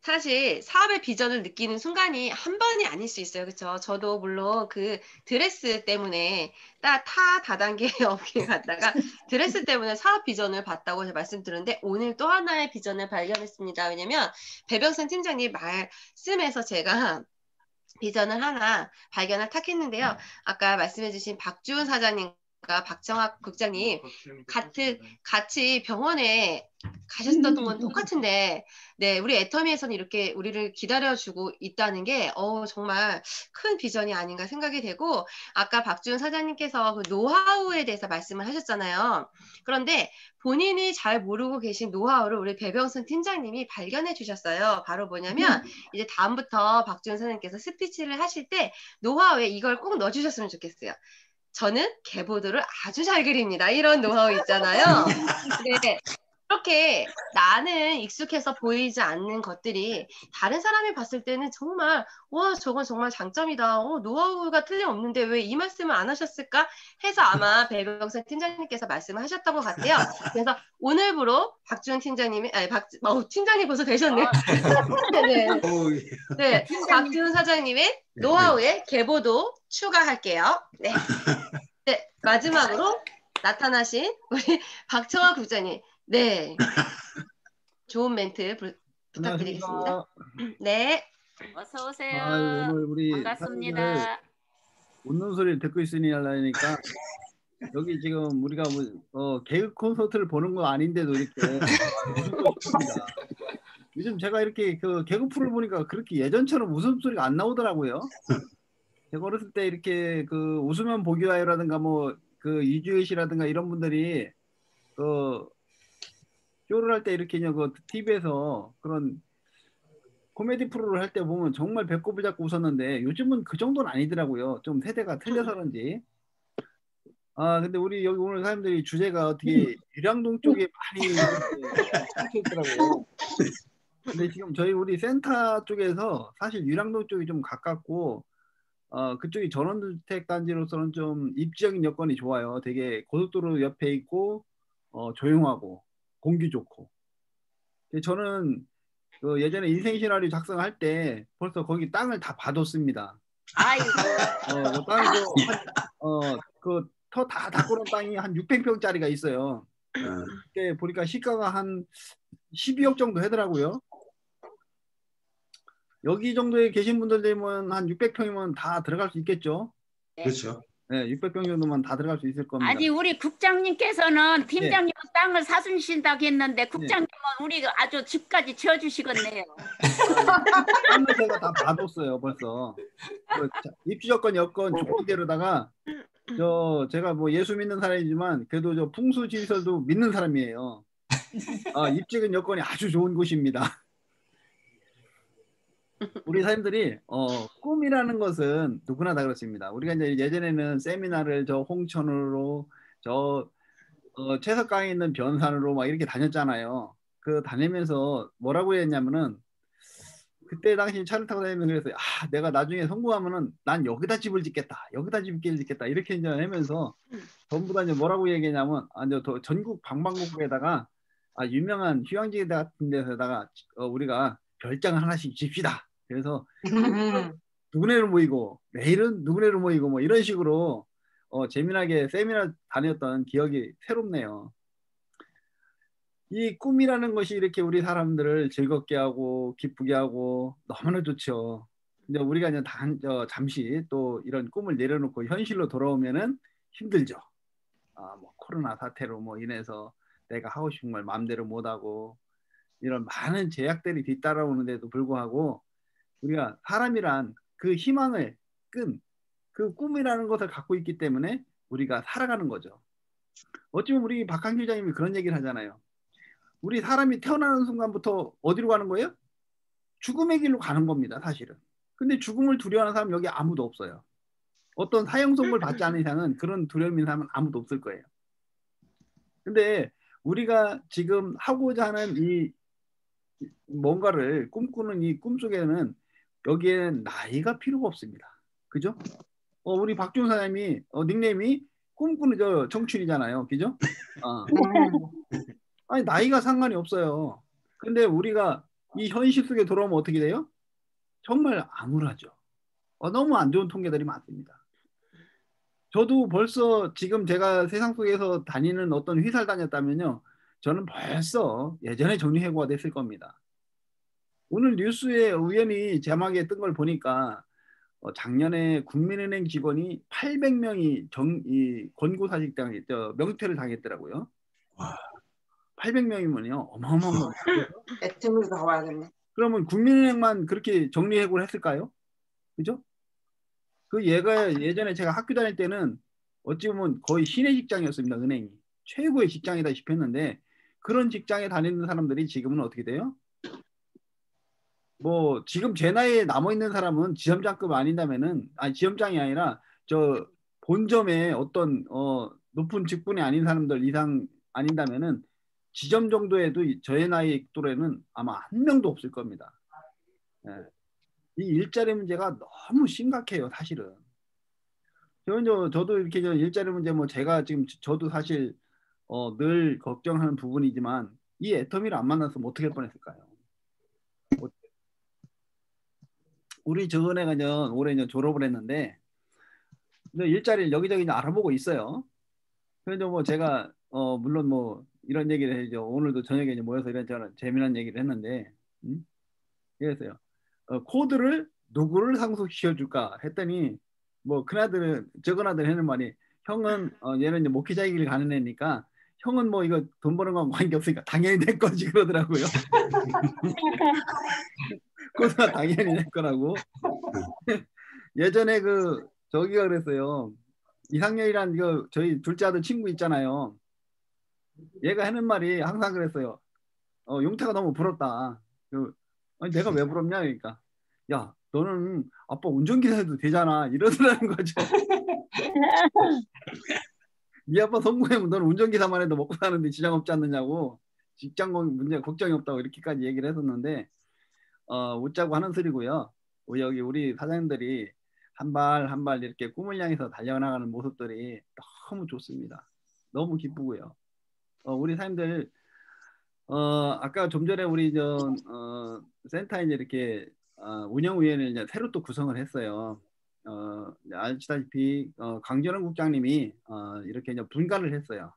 사실 사업의 비전을 느끼는 순간이 한 번이 아닐 수 있어요. 그렇죠? 저도 물론 그 드레스 때문에 타 다단계 업계에 갔다가 드레스 때문에 사업 비전을 봤다고 말씀드렸는데 오늘 또 하나의 비전을 발견했습니다. 왜냐면 배병선 팀장님 말씀에서 제가 비전을 하나 발견을 탁 했는데요. 아까 말씀해주신 박주은 사장님과 박정학 국장님 같이 병원에 가셨던 건 똑같은데 네, 우리 애터미에서는 이렇게 우리를 기다려주고 있다는 게 정말 큰 비전이 아닌가 생각이 되고 아까 박주은 사장님께서 그 노하우에 대해서 말씀을 하셨잖아요. 그런데 본인이 잘 모르고 계신 노하우를 우리 배병선 팀장님이 발견해 주셨어요. 바로 뭐냐면 이제 다음부터 박주은 사장님께서 스피치를 하실 때 노하우에 이걸 꼭 넣어주셨으면 좋겠어요. 저는 개보도를 아주 잘 그립니다. 이런 노하우 있잖아요. 네. 이렇게 나는 익숙해서 보이지 않는 것들이 다른 사람이 봤을 때는 정말 와 저건 정말 장점이다. 노하우가 틀림없는데 왜 이 말씀을 안 하셨을까 해서 아마 배병선 팀장님께서 말씀을 하셨던 것 같아요. 그래서 오늘부로 박주은 팀장님이 팀장님 벌써 되셨네요. 네, 박주은 사장님의 노하우에 개보도 추가할게요. 네. 네, 마지막으로 나타나신 우리 박정아 국장님. 네. 좋은 멘트 부탁드리겠습니다. 네. 어서 오세요. 오늘 우리 반갑습니다. 웃는 소리를 듣고 있으니 하려니까 여기 지금 우리가 개그 콘서트를 보는 건 아닌데도 이렇게 웃음소리가 요즘 제가 이렇게 그 개그 프로를 보니까 그렇게 예전처럼 웃음소리가 안 나오더라고요. 제가 어렸을 때 이렇게 그 웃으면 보기와요라든가 뭐 그 이주혜 씨라든가 이런 분들이 그 쇼를 할 때 이렇게 그 TV에서 그런 코미디 프로를 할 때 보면 정말 배꼽을 잡고 웃었는데 요즘은 그 정도는 아니더라고요. 좀 세대가 틀려서 그런지. 근데 우리 여기 오늘 사람들이 주제가 어떻게 유량동 쪽에 많이 꽂혀 있더라고요. 근데 지금 저희 우리 센터 쪽에서 사실 유량동 쪽이 좀 가깝고 그쪽이 전원주택 단지로서는 좀 입지적인 여건이 좋아요. 되게 고속도로 옆에 있고 조용하고 공기 좋고. 저는 그 예전에 인생 시나리오 작성할 때 벌써 거기 땅을 다 봐뒀습니다. 아이고. 땅이 그 터 다 닦고 놓은 땅이 한 600평짜리가 있어요. 그때 보니까 시가가 한 12억 정도 하더라고요. 여기 정도에 계신 분들 되면 한 600평이면 다 들어갈 수 있겠죠? 그렇죠. 네, 600평 정도만 다 들어갈 수 있을 겁니다. 아니 우리 국장님께서는 팀장님 땅을 사주신다고 했는데 국장님은 우리 아주 집까지 지어주시겠네요. 땅을 제가 다 봐뒀어요 벌써. 입지 조건 여건 좋은 데로다가 제가 뭐 예수 믿는 사람이지만 그래도 저 풍수 질서도 믿는 사람이에요. 입직은 여건이 아주 좋은 곳입니다. 우리 사람들이 꿈이라는 것은 누구나 다 그렇습니다. 우리가 이제 예전에는 세미나를 저 홍천으로 저 채석강에 있는 변산으로 막 이렇게 다녔잖아요. 그 다니면서 뭐라고 했냐면은 그때 당시 차를 타고 다니면서 그랬어요. 내가 나중에 성공하면은 난 여기다 집을 짓겠다. 여기다 집을 짓겠다. 이렇게 이제 하면서 전부 다 이제 뭐라고 얘기했냐면 이제 전국 방방곡곡에다가 유명한 휴양지 같은 데서다가 우리가 별장을 하나씩 집시다. 그래서 누구네로 모이고 내일은 누구네로 모이고 뭐 이런 식으로 재미나게 세미나 다녔던 기억이 새롭네요. 이 꿈이라는 것이 이렇게 우리 사람들을 즐겁게 하고 기쁘게 하고 너무나 좋죠. 이제 우리가 이제 잠시 또 이런 꿈을 내려놓고 현실로 돌아오면은 힘들죠. 뭐 코로나 사태로 뭐 인해서 내가 하고 싶은 걸 마음대로 못하고 이런 많은 제약들이 뒤따라오는데도 불구하고 우리가 사람이란 그 희망을 끈 그 꿈이라는 것을 갖고 있기 때문에 우리가 살아가는 거죠. 어쩌면 우리 박한길 회장님이 그런 얘기를 하잖아요. 우리 사람이 태어나는 순간부터 어디로 가는 거예요? 죽음의 길로 가는 겁니다, 사실은. 근데 죽음을 두려워하는 사람 여기 아무도 없어요. 어떤 사형선고를 받지 않는 이상은 그런 두려움 있는 사람은 아무도 없을 거예요. 근데 우리가 지금 하고자 하는 이 뭔가를 꿈꾸는 이 꿈속에는 여기에는 나이가 필요가 없습니다. 그죠? 우리 박준 사장님이 닉네임이 꿈꾸는 청춘이잖아요. 그죠? 아니 나이가 상관이 없어요. 근데 우리가 이 현실 속에 돌아오면 어떻게 돼요? 정말 암울하죠. 너무 안 좋은 통계들이 많습니다. 저도 벌써 지금 제가 세상 속에서 다니는 어떤 회사를 다녔다면요. 저는 벌써 예전에 정리해고가 됐을 겁니다. 오늘 뉴스에 우연히 자막에 뜬 걸 보니까 작년에 국민은행 직원이 800명이 권고사직 명퇴를 당했더라고요. 800명이면요 어마어마한 겁니다. 애틈을 더 와야겠네. 그러면 국민은행만 그렇게 정리해고를 했을까요? 그죠? 그 얘가 예전에 제가 학교 다닐 때는 어찌 보면 거의 신의 직장이었습니다. 은행이 최고의 직장이다시피 했는데 그런 직장에 다니는 사람들이 지금은 어떻게 돼요? 뭐 지금 제 나이에 남아있는 사람은 지점장급 아닌다면은 지점장이 아니라 저 본점에 어떤 높은 직분이 아닌 사람들 이상 아닌다면은 지점 정도에도 저의 나이 또래는 아마 한 명도 없을 겁니다. 이 일자리 문제가 너무 심각해요, 사실은. 저도 이렇게 일자리 문제 뭐 제가 지금 저도 사실 늘 걱정하는 부분이지만 이 애터미를 안 만났으면 어떻게 할 뻔했을까요? 우리 저 애가 올해 졸업을 했는데 일자리를 여기저기 알아보고 있어요. 그래서 뭐 제가 물론 뭐 이런 얘기를 해죠. 오늘도 저녁에 모여서 이런저런 재미난 얘기를 했는데 그랬어요. 코드를 누구를 상속시켜 줄까 했더니 뭐 큰아들은 저큰아들 하는 말이 형은 얘는 이제 목회자의 길을 가는 애니까 형은 뭐 이거 돈 버는 건 관계없으니까 당연히 내 거지 그러더라고요. 코드가 당연히 내 거라고. 예전에 저기가 그랬어요. 이상렬이란 저희 둘째 아들 친구 있잖아요. 얘가 하는 말이 항상 그랬어요. 용태가 너무 부럽다. 아니 내가 왜 부럽냐 그러니까 야 너는 아빠 운전기사 해도 되잖아 이러더라는 거죠. 네 아빠 성공하면 너는 운전기사만 해도 먹고 사는데 지장 없지 않느냐고 직장 문제 걱정이 없다고 이렇게까지 얘기를 했었는데 웃자고 하는 소리고요. 여기 우리 사장님들이 한 발 한 발 이렇게 꿈을 향해서 달려나가는 모습들이 너무 좋습니다. 너무 기쁘고요. 우리 사장님들 아까 좀 전에 우리 센터에 이렇게 운영위원회를 이제 새로 또 구성을 했어요. 아시다시피 강전원 국장님이 이렇게 이제 분가를 했어요.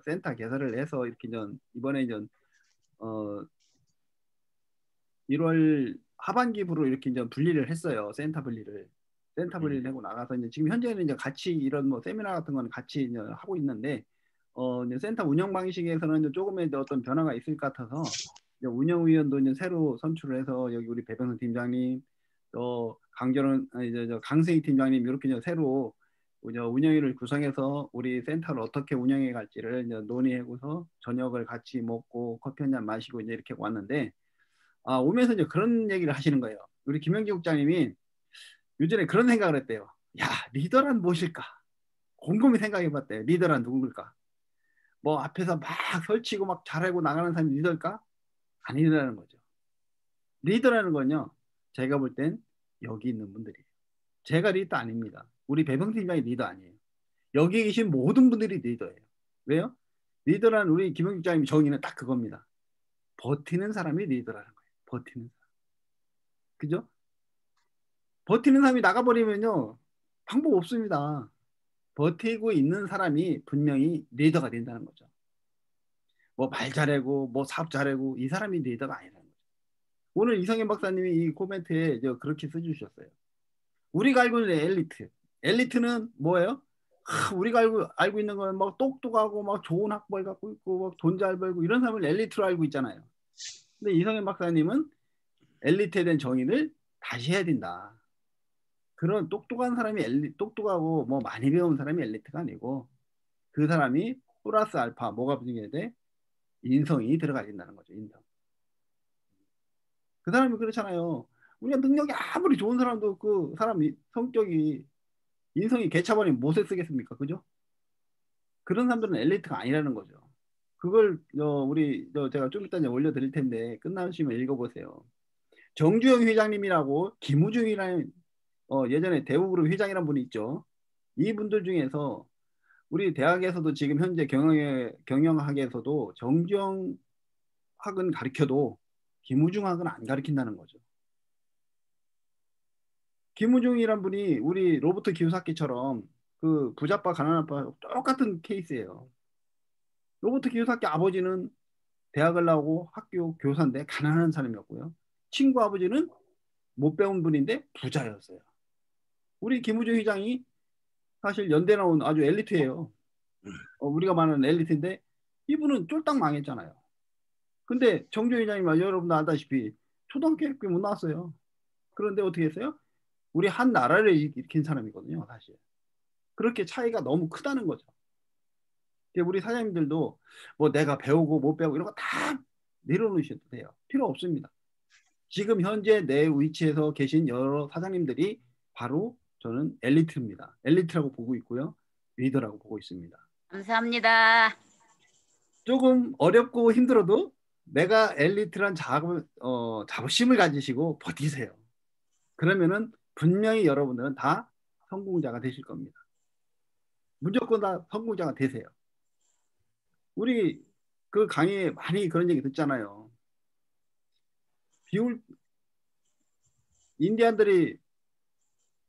센터 개설을 해서 이렇게 이번에 1월 하반기부로 이렇게 분리를 했어요. 센터 분리를 하고 나가서 지금 현재는 같이 이런 뭐 세미나 같은 거는 같이 하고 있는데 이제 센터 운영 방식에서는 조금의 어떤 변화가 있을 것 같아서 운영위원도 새로 선출을 해서 여기 우리 배병선 팀장님 또 강전원 강세희 팀장님 이렇게 새로 운영위를 구성해서 우리 센터를 어떻게 운영해 갈지를 이제 논의하고서 저녁을 같이 먹고 커피 한 잔 마시고 이제 이렇게 왔는데, 오면서 이제 그런 얘기를 하시는 거예요. 우리 김영기 국장님이 요즘에 그런 생각을 했대요. 야, 리더란 무엇일까? 곰곰이 생각해봤대요. 리더란 누굴까? 뭐 앞에서 막 설치고 막 잘하고 나가는 사람이 리더일까? 아니라는 거죠. 리더라는 건요, 제가 볼 땐 여기 있는 분들이에요. 제가 리더 아닙니다. 우리 배병팀장이 리더 아니에요. 여기 계신 모든 분들이 리더예요. 왜요? 리더란 우리 김영기 국장님 정의는 딱 그겁니다. 버티는 사람이 리더라는 거예요. 버티는 사람. 그죠? 버티는 사람이 나가버리면요, 방법 없습니다. 버티고 있는 사람이 분명히 리더가 된다는 거죠. 뭐 말 잘하고 뭐 사업 잘하고 이 사람이 리더가 아니라는 거죠. 오늘 이성현 박사님이 이 코멘트에 그렇게 써주셨어요. 우리가 알고 있는 엘리트. 엘리트는 뭐예요? 우리가 알고 있는 건 막 똑똑하고 막 좋은 학벌 갖고 있고 막 돈 잘 벌고 이런 사람을 엘리트로 알고 있잖아요. 근데 이성현 박사님은 엘리트에 대한 정의를 다시 해야 된다. 그런 똑똑한 사람이 똑똑하고 뭐 많이 배운 사람이 엘리트가 아니고 그 사람이 플러스 알파 뭐가 중요해야 돼? 인성이 들어가야 된다는 거죠. 인성. 그 사람이 그렇잖아요. 우리가 능력이 아무리 좋은 사람도 그 사람 성격이 인성이 개차버리면 못에 쓰겠습니까? 그죠? 그런 사람들은 엘리트가 아니라는 거죠. 그걸 제가 좀 이따 올려드릴 텐데 끝나시면 읽어보세요. 정주영 회장님이라고 김우중이라는 예전에 대우그룹 회장이라는 분이 있죠. 이분들 중에서 우리 대학에서도 지금 현재 경영학에서도 정주영 학은 가르쳐도 김우중 학은 안 가르친다는 거죠. 김우중이란 분이 우리 로버트 기요사키처럼 그 부자빠 가난아빠 똑같은 케이스예요. 로버트 기요사키 아버지는 대학을 나오고 학교 교사인데 가난한 사람이었고요. 친구 아버지는 못 배운 분인데 부자였어요. 우리 김우중 회장이 사실 연대 나온 아주 엘리트예요. 우리가 말하는 엘리트인데 이분은 쫄딱 망했잖아요. 근데 정주영 회장님 여러분도 알다시피 초등학교 못 나왔어요. 그런데 어떻게 했어요? 우리 한 나라를 일으킨 사람이거든요. 사실. 그렇게 차이가 너무 크다는 거죠. 우리 사장님들도 뭐 내가 배우고 못 배우고 이런 거 다 내려놓으셔도 돼요. 필요 없습니다. 지금 현재 내 위치에서 계신 여러 사장님들이 바로 저는 엘리트입니다. 엘리트라고 보고 있고요. 리더라고 보고 있습니다. 감사합니다. 조금 어렵고 힘들어도 내가 엘리트란 자부심을 가지시고 버티세요. 그러면은 분명히 여러분들은 다 성공자가 되실 겁니다. 무조건 다 성공자가 되세요. 우리 그 강의에 많이 그런 얘기 듣잖아요. 인디안들이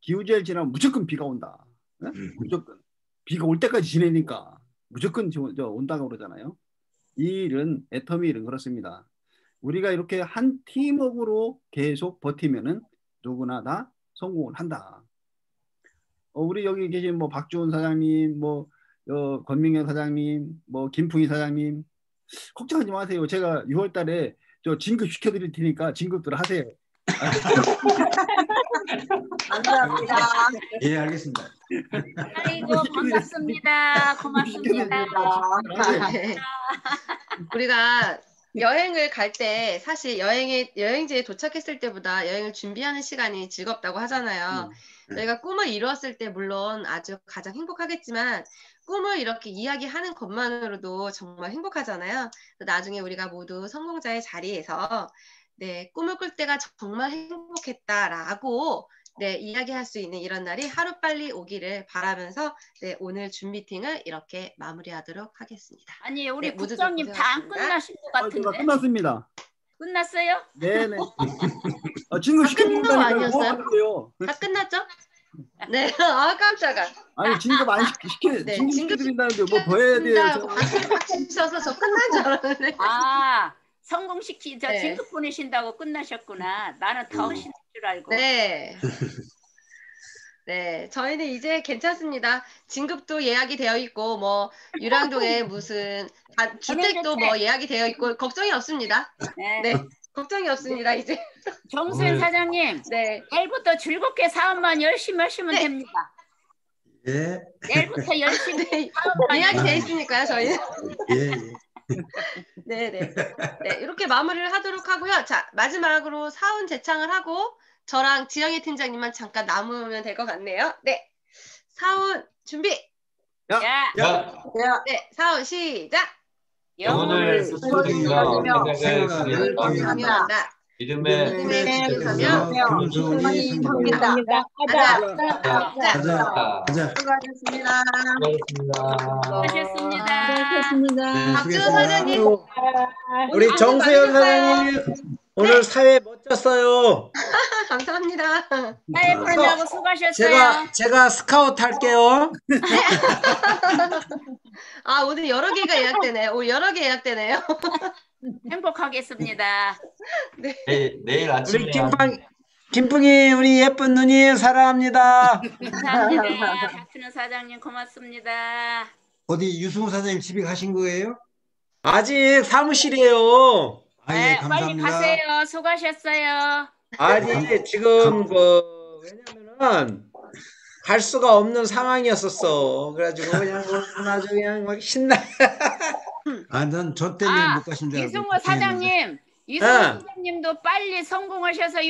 기후제를 지나면 무조건 비가 온다. 네? 무조건. 비가 올 때까지 지내니까 무조건 온다고 그러잖아요. 이 일은 애터미 일은 그렇습니다. 우리가 이렇게 한 팀워크로 계속 버티면은 누구나 다 성공을 한다. 우리 여기 계신 뭐 박주훈 사장님, 뭐 권민경 사장님, 뭐 김풍희 사장님 걱정하지 마세요. 제가 6월달에 진급 시켜드릴 테니까 진급들 하세요. 감사합니다. 예, 알겠습니다. 아이고 반갑습니다. 고맙습니다. 네. 우리가 여행을 갈 때 사실 여행지에 도착했을 때보다 여행을 준비하는 시간이 즐겁다고 하잖아요. 저희가 꿈을 이루었을 때 물론 아주 가장 행복하겠지만 꿈을 이렇게 이야기하는 것만으로도 정말 행복하잖아요. 나중에 우리가 모두 성공자의 자리에서 네, 꿈을 꿀 때가 정말 행복했다라고 네, 이야기할 수 있는 이런 날이 하루빨리 오기를 바라면서 네, 오늘 줌 미팅을 이렇게 마무리하도록 하겠습니다. 아니 우리 네, 모두들 국장님 다 안 고생하셨습니다. 끝나신 것 같은데. 끝났습니다. 끝났어요? 네네. 진급 다 끝난 거 아니었어요? 시켜드려요. 다 끝났죠? 네, 아 깜짝아. 아니 진급 안 네, 진급 시켜드린다는데 뭐 더 해야 돼요? 박수 쳐서 저 끝난 줄 알았는데. 네. 네. 진급 보내신다고 끝나셨구나. 나는 더 하실 줄 알고. 네. 네, 저희는 이제 괜찮습니다. 진급도 예약이 되어 있고, 뭐, 유랑동에 무슨, 주택도 뭐 예약이 되어 있고, 걱정이 없습니다. 네, 걱정이 없습니다, 이제. 정수현 사장님, 네. 내일부터 즐겁게 사업만 열심히 하시면 네. 됩니다. 예. 내일부터 열심히 네, 예약이 돼 있으니까요, 저희는. 예. 네네. 네, 이렇게 마무리를 하도록 하고요. 자, 마지막으로 사원 제창을 하고 저랑 지영희 팀장님만 잠깐 남으면 될 것 같네요. 네. 사원 준비. 야, 야, 네, 사원 시작. 영혼을 소중하며 생각을 강요한다. 믿음에 기록하며 겸손히 섬깁니다. 감사합니다. 가자. 수고하셨습니다. 수고하셨습니다. 수고하셨습니다. 네, 박준 수고했습니다. 사장님. 우리 오늘 정수연 수고 많으셨어요. 사장님 오늘 사회 멋졌어요. 감사합니다. 사회 보느라고 수고하셨어요. 제가 스카우트 할게요. 아, 오늘 여러 개가 예약되네요. 오늘 여러 개 예약되네요. 행복하겠습니다. 내일 아침에 우리 김풍이 우리 예쁜 누님 사랑합니다. 감사합니다. 박준호 사장님 고맙습니다. 어디 유승우 사장님 집에 가신 거예요? 아직 사무실이에요. 아, 예, 네, 빨리 감사합니다. 가세요. 수고하셨어요. 아니 지금 왜냐면은 갈 수가 없는 상황이었었어. 그래가지고 그냥 아주 그냥 막 신나. 아, 난 저 때문에 못 가신 줄 알고. 이승호 걱정했는데. 사장님, 이승호 사장님도 빨리 성공하셔서